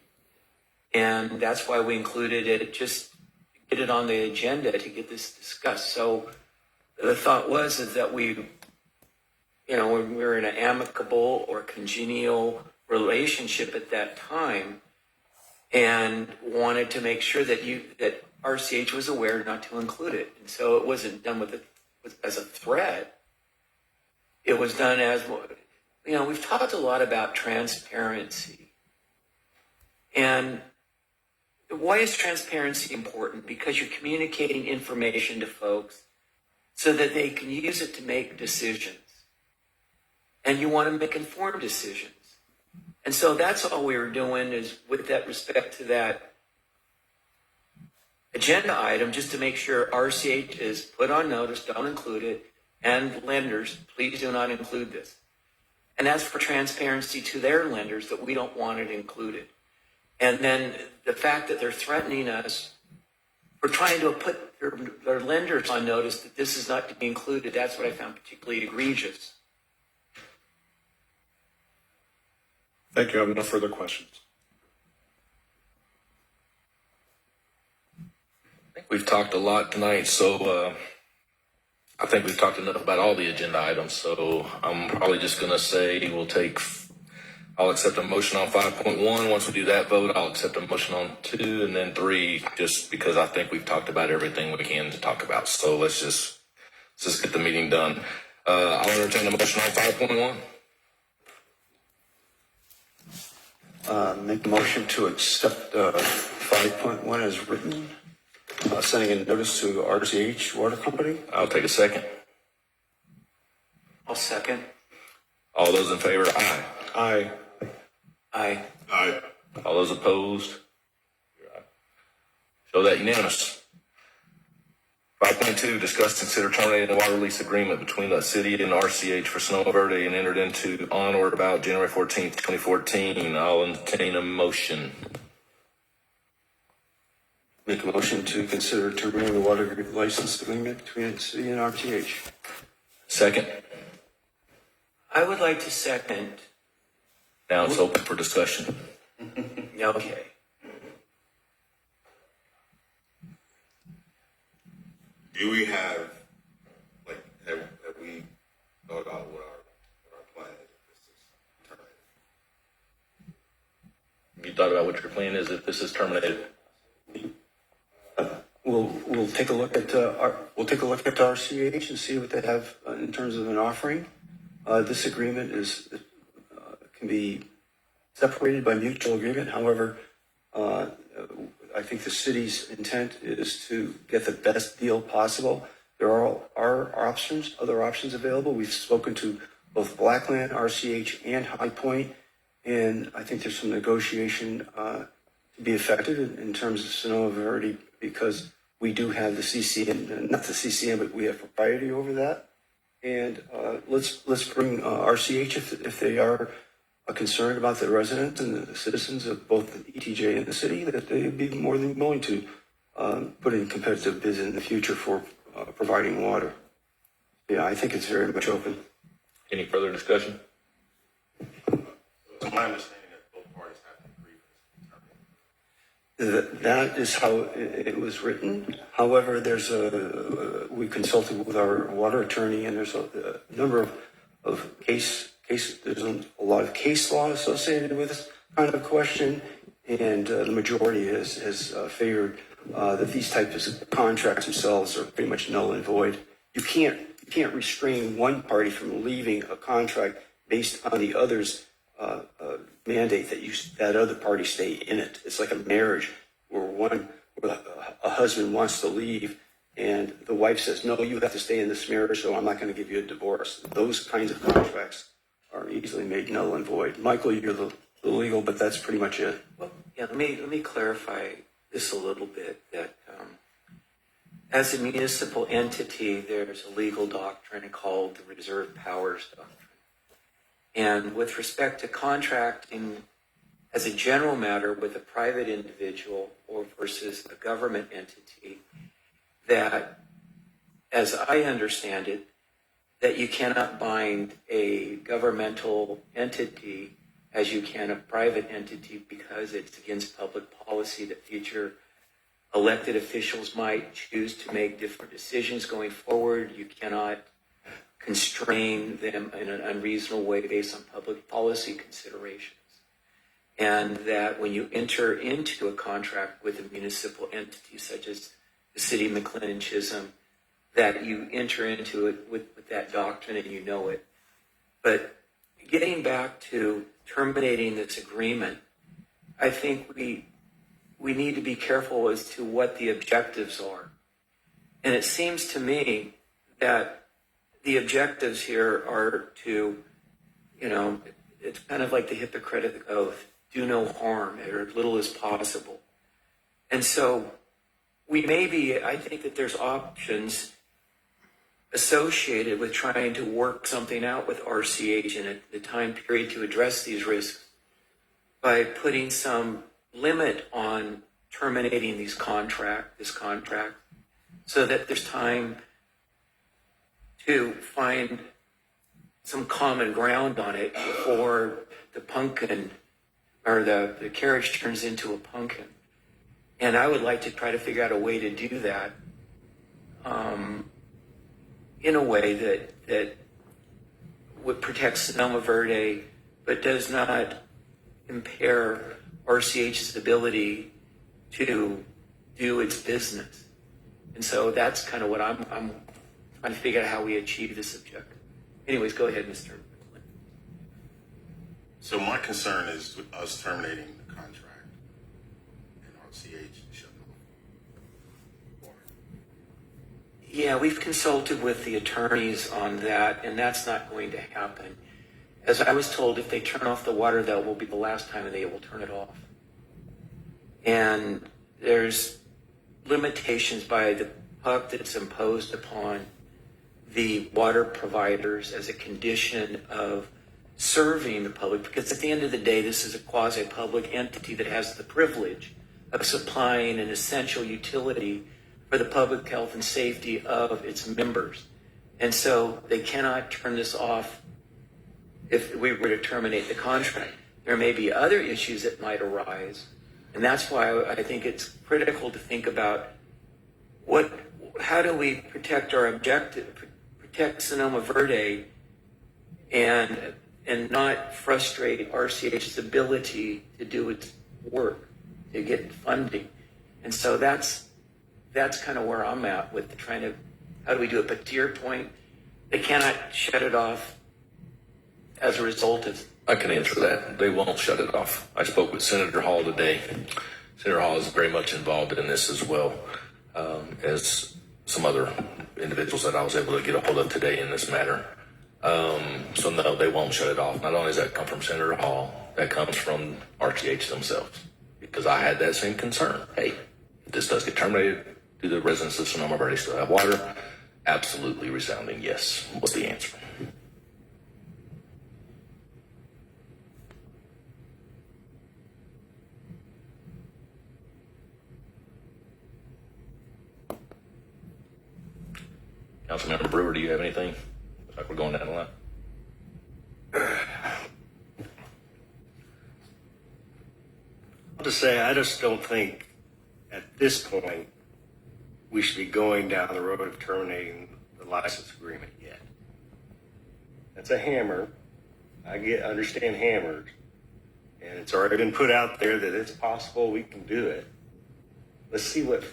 And that's why we included it, just get it on the agenda to get this discussed. So the thought was is that when we were in an amicable or congenial relationship at that time, and wanted to make sure that RCH was aware not to include it. And so it wasn't done as a threat. It was done as, we've talked a lot about transparency. And Why is transparency important? Because you're communicating information to folks so that they can use it to make decisions. And you want to make informed decisions. And so that's all we were doing is with that respect to that agenda item, just to make sure RCH is put on notice, don't include it, and lenders, please do not include this. And that's for transparency to their lenders that we don't want it included. And then the fact that they're threatening us for trying to put their lenders on notice that this is not to be included, that's what I found particularly egregious. Thank you. I have no further questions. We've talked a lot tonight, so I think we've talked enough about all the agenda items. So I'm probably just going to say I'll accept a motion on 5.1. Once we do that vote, I'll accept a motion on 2 and then 3, just because I think we've talked about everything we can to talk about. So let's just get the meeting done. I'll entertain a motion on 5.1. Make a motion to accept 5.1 as written, sending a notice to RCH Water Company. I'll take a second. I'll second. All those in favor, aye. Aye. Aye. Aye. All those opposed? Show that unanimous. 5.2, discuss, consider terminating the water lease agreement between the city and RCH for Sonoma Verde and entered into on or about January 14th, 2014. I'll entertain a motion. Make a motion to consider terminating the water license agreement between the city and RTH. Second. I would like to second. Now it's open for discussion. Okay. Do we have we thought about what our plan is if this is terminated? You thought about what your plan is if this is terminated? We'll take a look at RCH and see what they have in terms of an offering. This agreement can be separated by mutual agreement. However, I think the city's intent is to get the best deal possible. There are other options available. We've spoken to both Blackland, RCH, and High Point, and I think there's some negotiation to be effective in terms of Sonoma Verde, because we do have the CCN, not the CCN, but we have propriety over that. And let's bring RCH if they are concerned about the residents and the citizens of both the ETJ and the city, that they'd be more than willing to put in competitive bids in the future for providing water. Yeah, I think it's very much open. Any further discussion? So my understanding that both parties have to agree for this to be terminated. That is how it was written. However, we consulted with our water attorney, and there's a number of there's a lot of case law associated with this kind of question, and the majority has favored that these types of contracts themselves are pretty much null and void. You can't restrain one party from leaving a contract based on the other's mandate that other party stay in it. It's like a marriage where a husband wants to leave and the wife says, no, you have to stay in this marriage, so I'm not going to give you a divorce. Those kinds of contracts are easily made null and void. Michael, you're the legal, but that's pretty much it. Well, yeah, let me clarify this a little bit, that as a municipal entity, there's a legal doctrine called the reserved powers doctrine. And with respect to contracting as a general matter with a private individual or versus a government entity, that, as I understand it, that you cannot bind a governmental entity as you can a private entity, because it's against public policy that future elected officials might choose to make different decisions going forward. You cannot constrain them in an unreasonable way based on public policy considerations. And that when you enter into a contract with a municipal entity such as the City of McLendon-Chisholm, that you enter into it with that doctrine and you know it. But getting back to terminating this agreement, I think we we need to be careful as to what the objectives are. And it seems to me that the objectives here are to, it's kind of like the Hippocratic Oath, do no harm or as little as possible. And so I think that there's options associated with trying to work something out with RCH in the time period to address these risks by putting some limit on terminating this contract, so that there's time to find some common ground on it before the pumpkin or the carriage turns into a pumpkin. And I would like to try to figure out a way to do that in a way that would protect Sonoma Verde, but does not impair RCH's ability to do its business. And so that's kind of what I'm trying to figure out how we achieve this objective. Anyways, go ahead, Mr. McLendon. So my concern is with us terminating the contract and RCH shutting off water. Yeah, we've consulted with the attorneys on that, and that's not going to happen. As I was told, if they turn off the water, that will be the last time they will turn it off. And there's limitations by the PUC that's imposed upon the water providers as a condition of serving the public, because at the end of the day, this is a quasi-public entity that has the privilege of supplying an essential utility for the public health and safety of its members. And so they cannot turn this off if we were to terminate the contract. There may be other issues that might arise, and that's why I think it's critical to think about how do we protect our objective, protect Sonoma Verde, and not frustrate RCH's ability to do its work, to get funding. And so that's kind of where I'm at with trying to, how do we do it? But to your point, they cannot shut it off as a result of... I can answer that. They won't shut it off. I spoke with Senator Hall today. Senator Hall is very much involved in this as well, as some other individuals that I was able to get a hold of today in this matter. So no, they won't shut it off. Not only does that come from Senator Hall, that comes from RCH themselves, because I had that same concern. Hey, if this does get terminated, do the residents of Sonoma Verde still have water? Absolutely resounding yes was the answer. Councilmember Brewer, do you have anything? Looks like we're going down the line. I'll just say, I just don't think at this point we should be going down the road of terminating the license agreement yet. That's a hammer. I understand hammers, and it's already been put out there that it's possible we can do it. Let's see what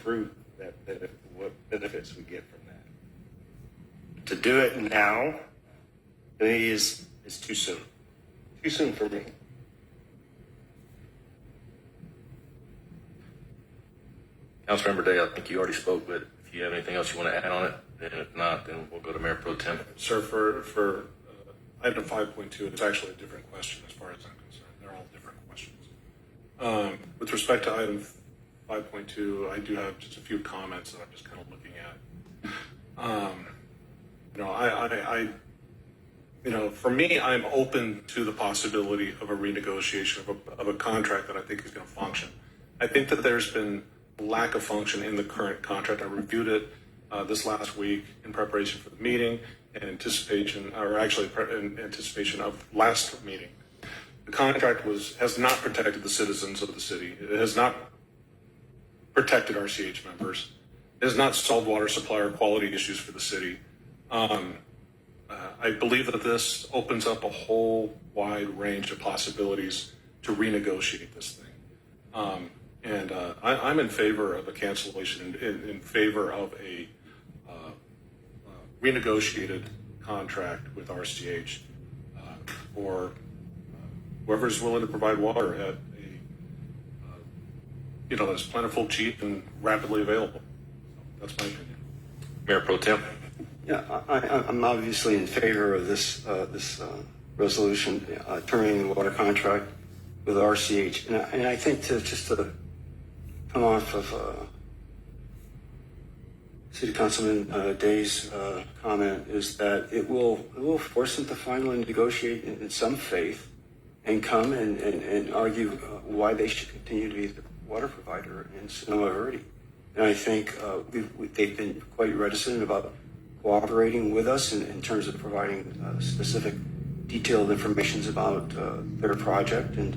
what benefits we get from that. To do it now, to me, is too soon. Too soon for me. Councilmember Day, I think you already spoke, but if you have anything else you want to add on it, and if not, then we'll go to Mayor Pro Tem. Sir, for item 5.2, it's actually a different question as far as I'm concerned. They're all different questions. With respect to item 5.2, I do have just a few comments that I'm just kind of looking at. For me, I'm open to the possibility of a renegotiation of a contract that I think is going to function. I think that there's been lack of function in the current contract. I reviewed it this last week in preparation for the meeting and in anticipation of last meeting. The contract has not protected the citizens of the city. It has not protected RCH members. It has not solved water supply or quality issues for the city. I believe that this opens up a whole wide range of possibilities to renegotiate this thing. I'm in favor of a cancellation, in favor of a renegotiated contract with RCH for whoever's willing to provide water at that's plentiful, cheap, and rapidly available. That's my opinion. Mayor Pro Tem. Yeah, I'm obviously in favor of this resolution terminating the water contract with RCH, and I think to come off of City Councilman Day's comment is that it will force them to finally negotiate in some faith and come and argue why they should continue to be the water provider in Sonoma Verde. And I think they've been quite reticent about cooperating with us in terms of providing specific detailed information about their project and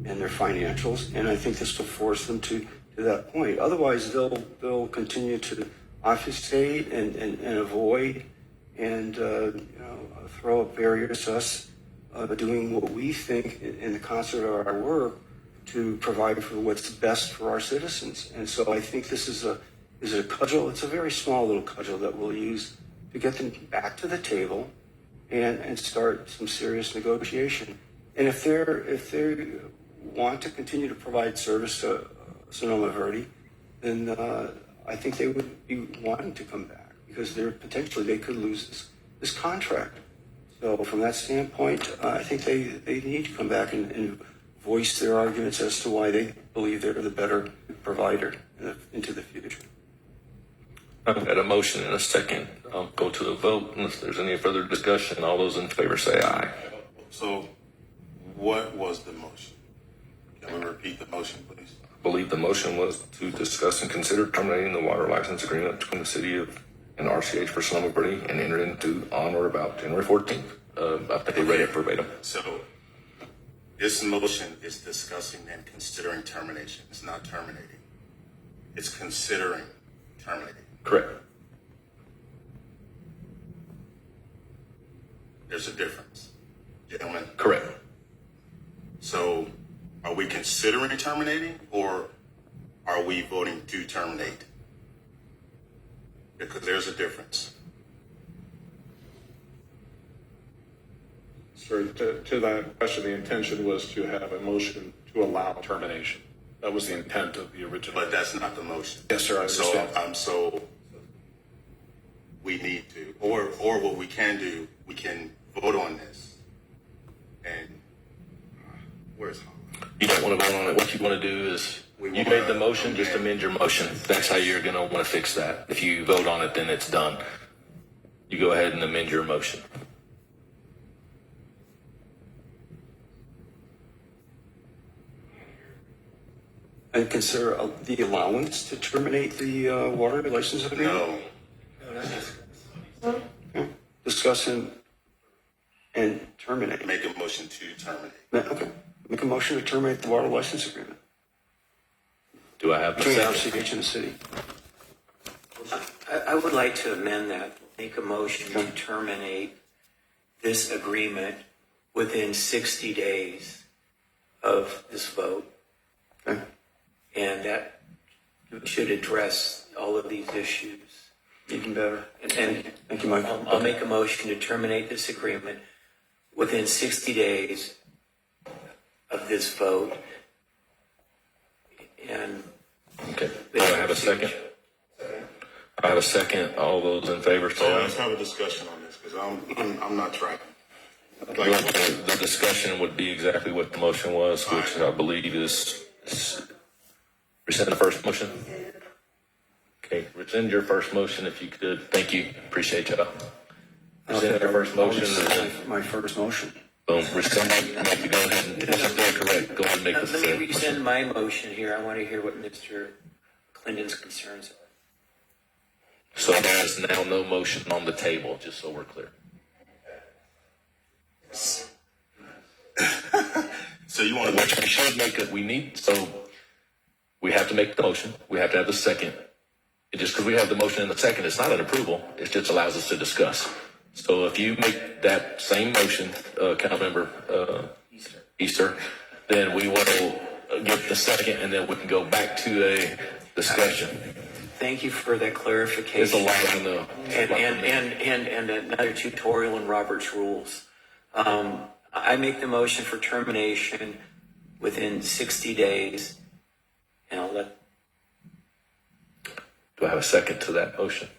their financials. And I think this will force them to that point. Otherwise, they'll continue to obfuscate and avoid and throw up barriers to us doing what we think in the concert of our work to provide for what's best for our citizens. And so I think this is a cudgel. It's a very small little cudgel that we'll use to get them back to the table and start some serious negotiation. And if they want to continue to provide service to Sonoma Verde, then I think they would be wanting to come back because they could lose this contract. So from that standpoint, I think they need to come back and voice their arguments as to why they believe they're the better provider into the future. I've got a motion and a second. I'll go to the vote unless there's any further discussion. All those in favor say aye. So what was the motion? Can we repeat the motion, please? I believe the motion was to discuss and consider terminating the water license agreement between the city and RCH for Sonoma Verde and enter into on or about January 14th. I think they read it verbatim. So this motion is discussing and considering termination. It's not terminating. It's considering terminating. Correct. There's a difference, gentlemen. Correct. So are we considering terminating or are we voting to terminate? Because there's a difference. Sir, to that question, the intention was to have a motion to allow termination. That was the intent of the original. But that's not the motion. Yes, sir, I understand. So we need to, or what we can do, we can vote on this. And where's Holland? You don't want to vote on it. What you want to do is you made the motion, just amend your motion. That's how you're going to want to fix that. If you vote on it, then it's done. You go ahead and amend your motion. And consider the allowance to terminate the water license agreement? No. Discuss and terminate. Make a motion to terminate. Okay. Make a motion to terminate the water license agreement Do I have a between second? RCH and the city. I would like to amend that, make a motion to terminate this agreement within 60 days of this vote. Okay. And that should address all of these issues. Even better. And Thank you, Michael. I'll make a motion to terminate this agreement within 60 days of this vote. And Okay. Do I have a second? I have a second. All those in favor say So aye. let's have a discussion on this because I'm not tracking. The discussion would be exactly what the motion was, which I believe is rescind the first motion. Okay, rescind your first motion if you could. Thank you. Appreciate you. Rescind your first motion. And then, My first motion. boom, rescind it. Make you go ahead and that's correct. Go ahead and make the let me second rescind motion. my motion here. I want to hear what Mr. Clinton's concerns are. So there is now no motion on the table, just so we're clear. So you want to Which we should make it, we have to make the motion, we have to have the second. And just because we have the motion and the second, it's not an approval, it just allows us to discuss. So if you make that same motion, Councilmember Easter, then we will get the second and then we can go back to a discussion. Thank you for that clarification. It's a lot on the. And another tutorial in Robert's rules. I make the motion for termination within 60 days, And I'll let. Do I have a second to that motion?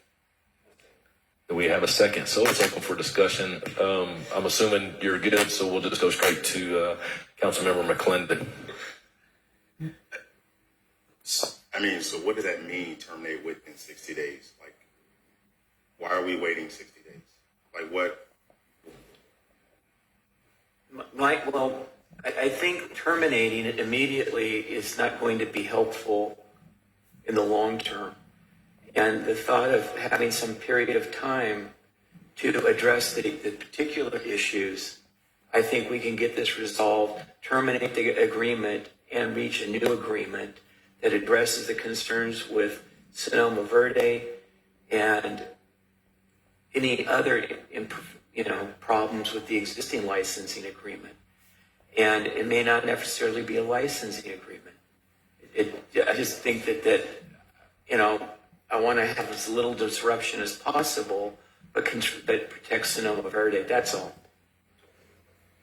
Do we have a second? So it's open for discussion. I'm assuming you're good, so we'll just go straight to Councilmember McLendon. I mean, so what does that mean, terminate within 60 days? Like, why are we waiting 60 days? Like, what? Well, I think terminating it immediately is not going to be helpful in the long term. And the thought of having some period of time to address the particular issues, I think we can get this resolved, terminate the agreement, and reach a new agreement that addresses the concerns with Sonoma Verde and any other, problems with the existing licensing agreement. And it may not necessarily be a licensing agreement. I just think that I want to have as little disruption as possible, but protects Sonoma Verde. That's all.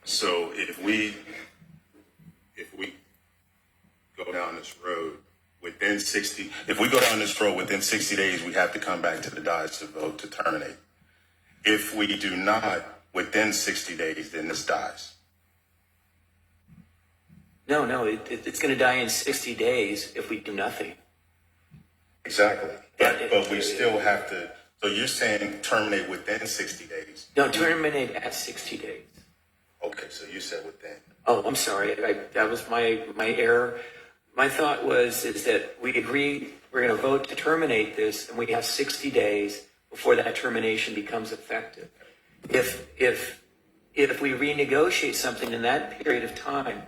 So if we go down this road within 60, if we go down this road within 60 days, we have to come back to the dais to vote to terminate. If we do not within 60 days, then this dies. No, it's going to die in 60 days if we do nothing. Exactly. But we still have to, so you're saying terminate within 60 days? No, terminate at 60 days. Okay, so you said within. Oh, I'm sorry. That was my error. My thought is that we agree we're going to vote to terminate this, and we have 60 days before that termination becomes effective. If we renegotiate something in that period of time,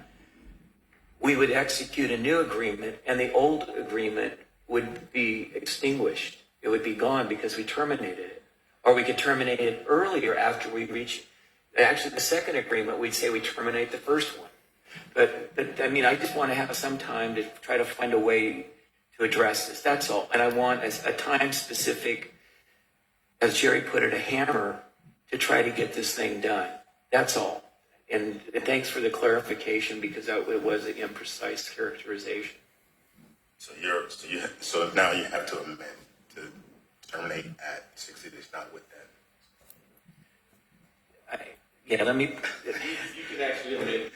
we would execute a new agreement, and the old agreement would be extinguished. It would be gone because we terminated it. Or we could terminate it earlier after we reach, actually the second agreement, we'd say we terminate the first one. But I mean, I just want to have some time to try to find a way to address this. That's all. And I want a time specific, as Jerry put it, a hammer to try to get this thing done. That's all. And thanks for the clarification, because it was an imprecise characterization. So now you have to amend to terminate at 60 days, not within. Let me. You can actually amend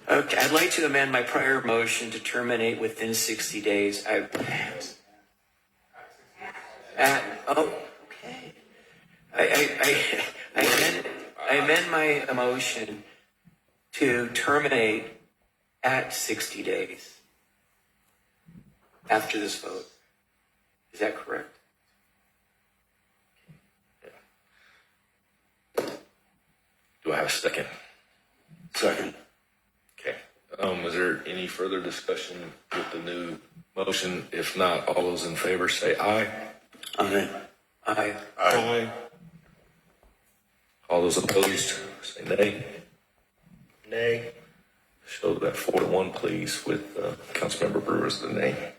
Okay, I'd like to amend my prior motion to terminate within 60 days. Okay. I amend my motion to terminate at 60 days after this vote. Is that correct? Do I have a second? Second. Okay. Is there any further discussion with the new motion? If not, all those in favor say aye. Aye. Aye. Aye. All those opposed say nay. Nay. Show that 4-1, please, with Councilmember Brewer as the nay.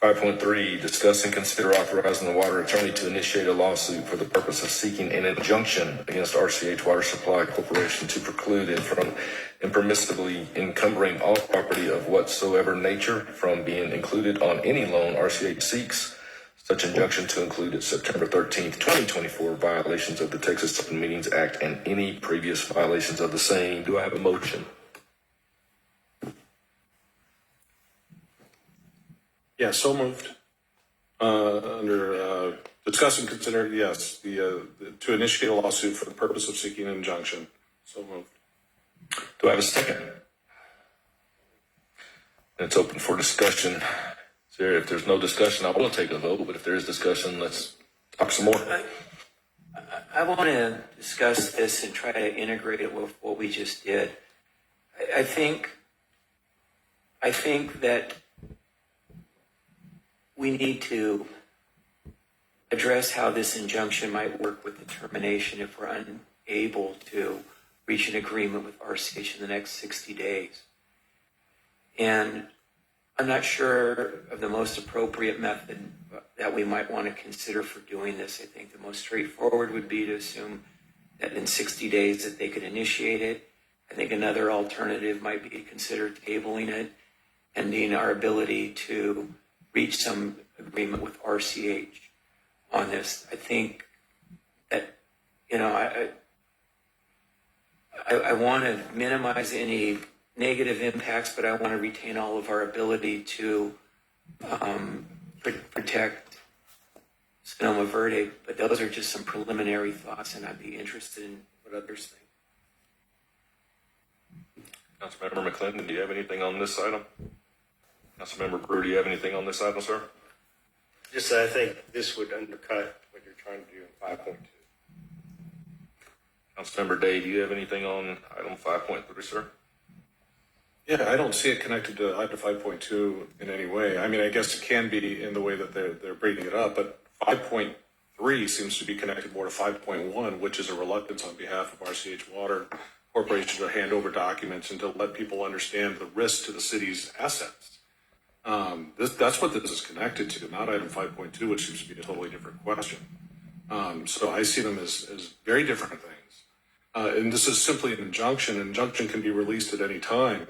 5.3, discuss and consider authorizing the water attorney to initiate a lawsuit for the purpose of seeking an injunction against RCH Water Supply Corporation to preclude it from impermissibly encumbering all property of whatsoever nature from being included on any loan RCH seeks. Such injunction to include its September 13th, 2024 violations of the Texas Open Meetings Act and any previous violations of the same. Do I have a motion? Yeah, so moved. Under discuss and consider, yes, to initiate a lawsuit for the purpose of seeking an injunction. So moved. Do I have a second? And it's open for discussion. If there's no discussion, I will take a vote, but if there is discussion, let's talk some more. I want to discuss this and try to integrate it with what we just did. I think that we need to address how this injunction might work with the termination if we're unable to reach an agreement with RCH in the next 60 days. And I'm not sure of the most appropriate method that we might want to consider for doing this. I think the most straightforward would be to assume that in 60 days that they could initiate it, I think another alternative might be to consider tabling it, pending our ability to reach some agreement with RCH on this. I think that, you know, I want to minimize any negative impacts, but I want to retain all of our ability to protect Sonoma Verde. But those are just some preliminary thoughts, and I'd be interested in what others think. Councilmember McLendon, do you have anything on this item? Councilmember Brewer, do you have anything on this item, sir? Just that I think this would undercut what you're trying to do in 5.2. Councilmember Day, do you have anything on item 5.3, sir? Yeah, I don't see it connected to item 5.2 in any way. I mean, I guess it can be in the way that they're breaking it up, but 5.3 seems to be connected more to 5.1, which is a reluctance on behalf of RCH Water Corporation to hand over documents and to let people understand the risk to the city's assets. That's what this is connected to, not item 5.2, which seems to be a totally different question. So I see them as very different things. And this is simply an injunction. An injunction can be released at any time.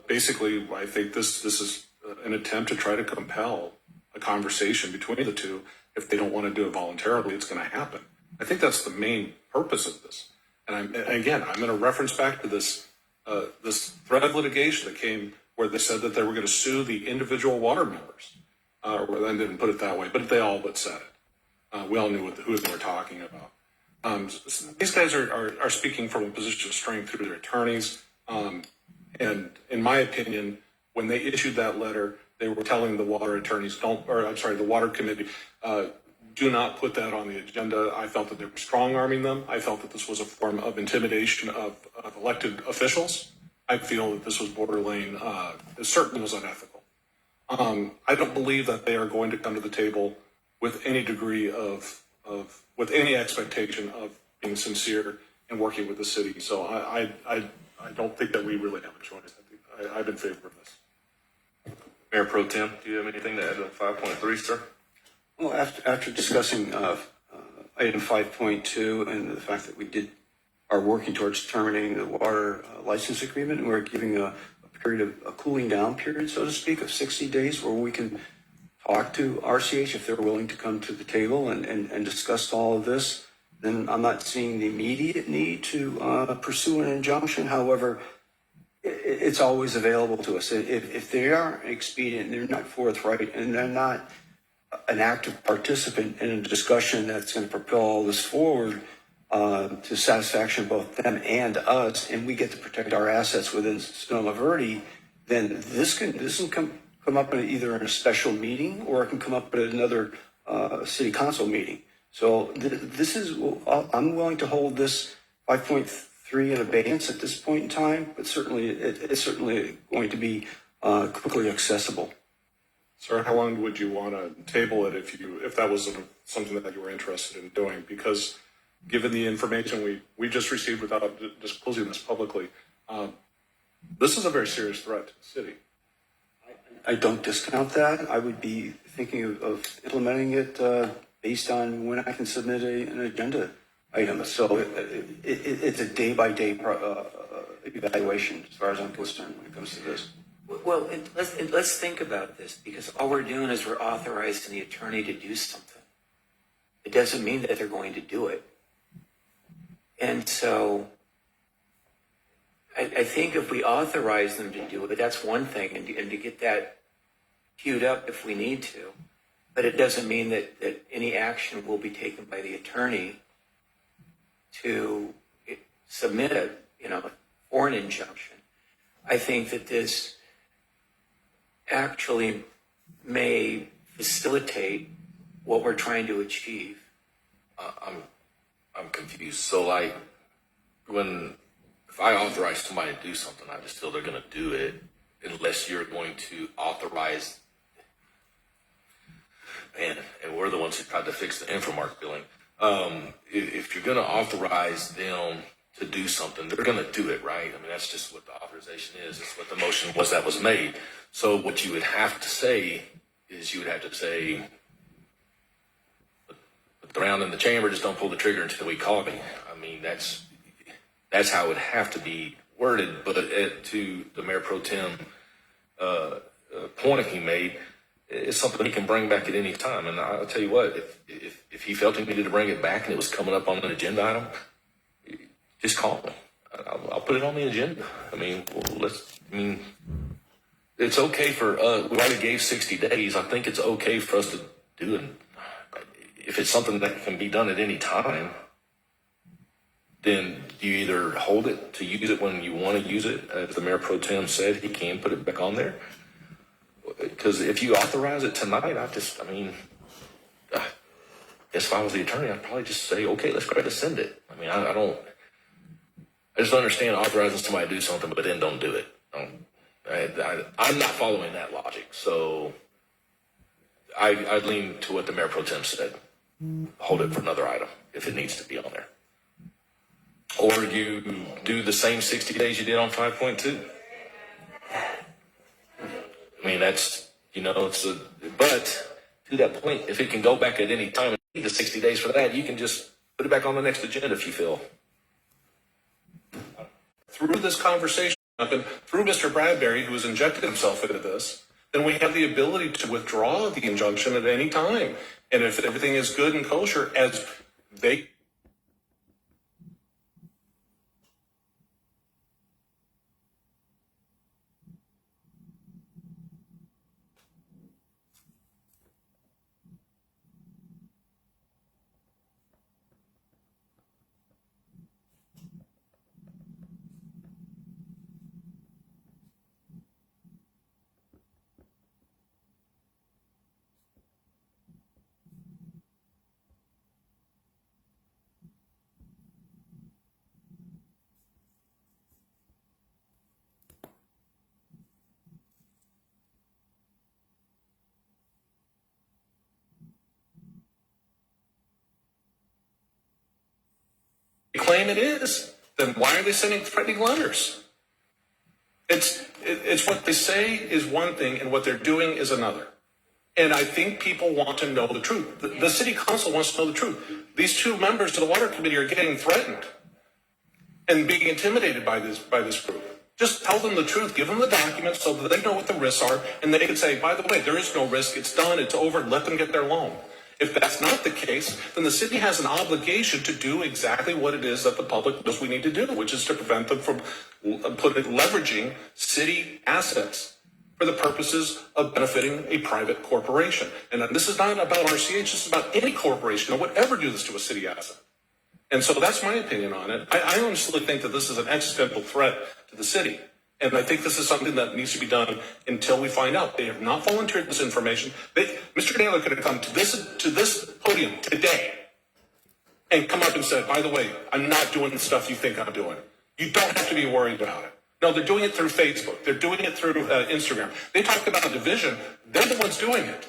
Basically, I think this is an attempt to try to compel a conversation between the two. If they don't want to do it voluntarily, it's going to happen. I think that's the main purpose of this. And I'm going to reference back to this thread of litigation that came where they said that they were going to sue the individual water members. Or they didn't put it that way, but they all but said it. We all knew who they were talking about. These guys are speaking from a position of strength through their attorneys. And in my opinion, when they issued that letter, they were telling the water attorneys, the water committee, do not put that on the agenda. I felt that they were strong-arming them. I felt that this was a form of intimidation of elected officials. I feel that this was borderline, it certainly was unethical. I don't believe that they are going to come to the table with any degree with any expectation of being sincere and working with the city. So I don't think that we really have a choice. I'm in favor of this. Mayor Pro Tem, do you have anything to add to 5.3, sir? Well, after discussing item 5.2 and the fact that we are working towards terminating the water license agreement, and we're giving a cooling down period, so to speak, of 60 days where we can talk to RCH if they're willing to come to the table and discuss all of this, then I'm not seeing the immediate need to pursue an injunction. However, it's always available to us. If they are expedient, they're not forthright, and they're not an active participant in a discussion that's going to propel all this forward to satisfaction of both them and us, and we get to protect our assets within Sonoma Verde, then this can come up either in a special meeting or it can come up at another city council meeting. So I'm willing to hold this 5.3 in abeyance at this point in time, but certainly it's certainly going to be quickly accessible. Sir, how long would you want to table it if that was something that you were interested in doing? Because given the information we just received without disclosing this publicly, this is a very serious threat to the city. I don't discount that. I would be thinking of implementing it based on when I can submit an agenda item. So it's a day-by-day evaluation as far as I'm concerned when it comes to this. Well, let's think about this, because all we're doing is we're authorizing the attorney to do something. It doesn't mean that they're going to do it. And so I think if we authorize them to do it, that's one thing, and to get that queued up if we need to. But it doesn't mean that any action will be taken by the attorney to submit for an injunction. I think that this actually may facilitate what we're trying to achieve. I'm confused. So if I authorize somebody to do something, I just feel they're going to do it unless you're going to authorize. Man, and we're the ones who tried to fix the Infomark billing. If you're going to authorize them to do something, they're going to do it, right? I mean, that's just what the authorization is. It's what the motion was that was made. So what you would have to say is put the round in the chamber, just don't pull the trigger until we call me. I mean, that's how it would have to be worded, but to the Mayor Pro Tem point he made, it's something he can bring back at any time. And I'll tell you what, if he felt he needed to bring it back and it was coming up on an agenda item, just call me. I'll put it on the agenda. I mean, it's okay for we already gave 60 days. I think it's okay for us to do it. If it's something that can be done at any time, then you either hold it to use it when you want to use it. As the Mayor Pro Tem said, he can put it back on there. Because if you authorize it tonight, if I was the attorney, I'd probably just say, okay, let's go ahead and send it. I mean, I just don't understand authorizing somebody to do something, but then don't do it. I'm not following that logic. So I'd lean to what the Mayor Pro Tem said. Hold it for another item if it needs to be on there. Or you do the same 60 days you did on 5.2. I mean, that's, but to that point, if it can go back at any time, and you need the 60 days for that, you can just put it back on the next agenda if you feel. Through this conversation, through Mr. Bradbury, who has injected himself into this, then we have the ability to withdraw the injunction at any time. And if everything is good and kosher, as they claim it is, then why are they sending threatening letters? It's what they say is one thing and what they're doing is another. And I think people want to know the truth. The city council wants to know the truth. These two members of the water committee are getting threatened and being intimidated by this group. Just tell them the truth. Give them the documents so that they know what the risks are, and they can say, by the way, there is no risk. It's done. It's over. Let them get their loan. If that's not the case, then the city has an obligation to do exactly what it is that the public knows we need to do, which is to prevent them from leveraging city assets for the purposes of benefiting a private corporation. And this is not about RCH. This is about any corporation that would ever do this to a city asset. And so that's my opinion on it. I honestly think that this is an existential threat to the city. And I think this is something that needs to be done until we find out. They have not volunteered this information. Mr. Naylor could have come to this podium today and come up and said, by the way, I'm not doing the stuff you think I'm doing. You don't have to be worried about it. No, they're doing it through Facebook. They're doing it through Instagram. They talk about a division. They're the ones doing it.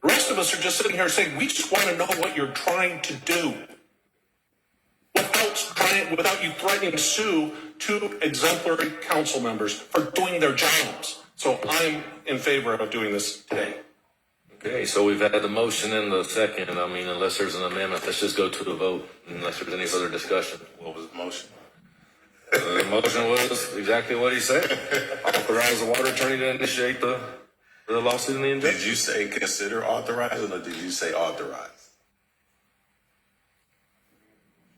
The rest of us are just sitting here saying, we just want to know what you're trying to do. Without you threatening to sue two exemplary council members for doing their jobs. So I'm in favor of doing this today. Okay, so we've had the motion and the second. I mean, unless there's an amendment, let's just go to the vote, unless there's any further discussion. What was the motion? The motion was exactly what he said. Authorize the water attorney to initiate the lawsuit and the injunction. Did you say consider authorizing, or did you say authorize?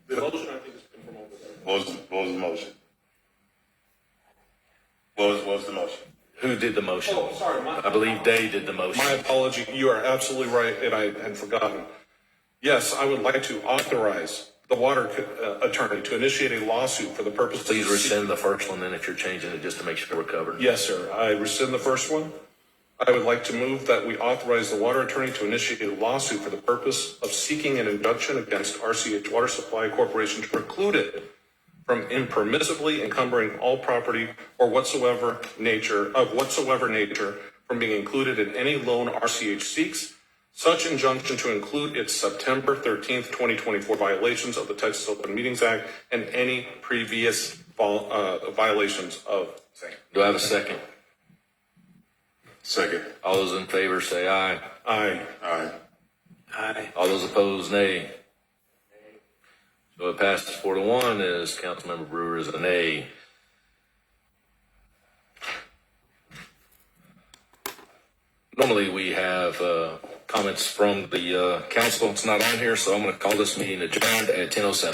The motion, I think, has been promoted. What was the motion? What was the motion? Who did the motion? Oh, sorry. I believe Day did the motion. My apology. You are absolutely right, and I had forgotten. Yes, I would like to authorize the water attorney to initiate a lawsuit for the purpose of... Please rescind the first one then if you're changing it just to make sure we're covered. Yes, sir. I rescind the first one. I would like to move that we authorize the water attorney to initiate a lawsuit for the purpose of seeking an injunction against RCH Water Supply Corporation to preclude it from impermissibly encumbering all property or whatsoever nature from being included in any loan RCH seeks. Such injunction to include its September 13th, 2024 violations of the Texas Open Meetings Act and any previous violations of same. Do I have a second? Second. All those in favor say aye. Aye. Aye. Aye. All those opposed, nay. So it passes 4-1 as Councilmember Brewer is a nay. Normally we have comments from the council. It's not on here, so I'm going to call this meeting adjourned at 10:07.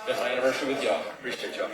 It's my anniversary with y'all. Appreciate y'all.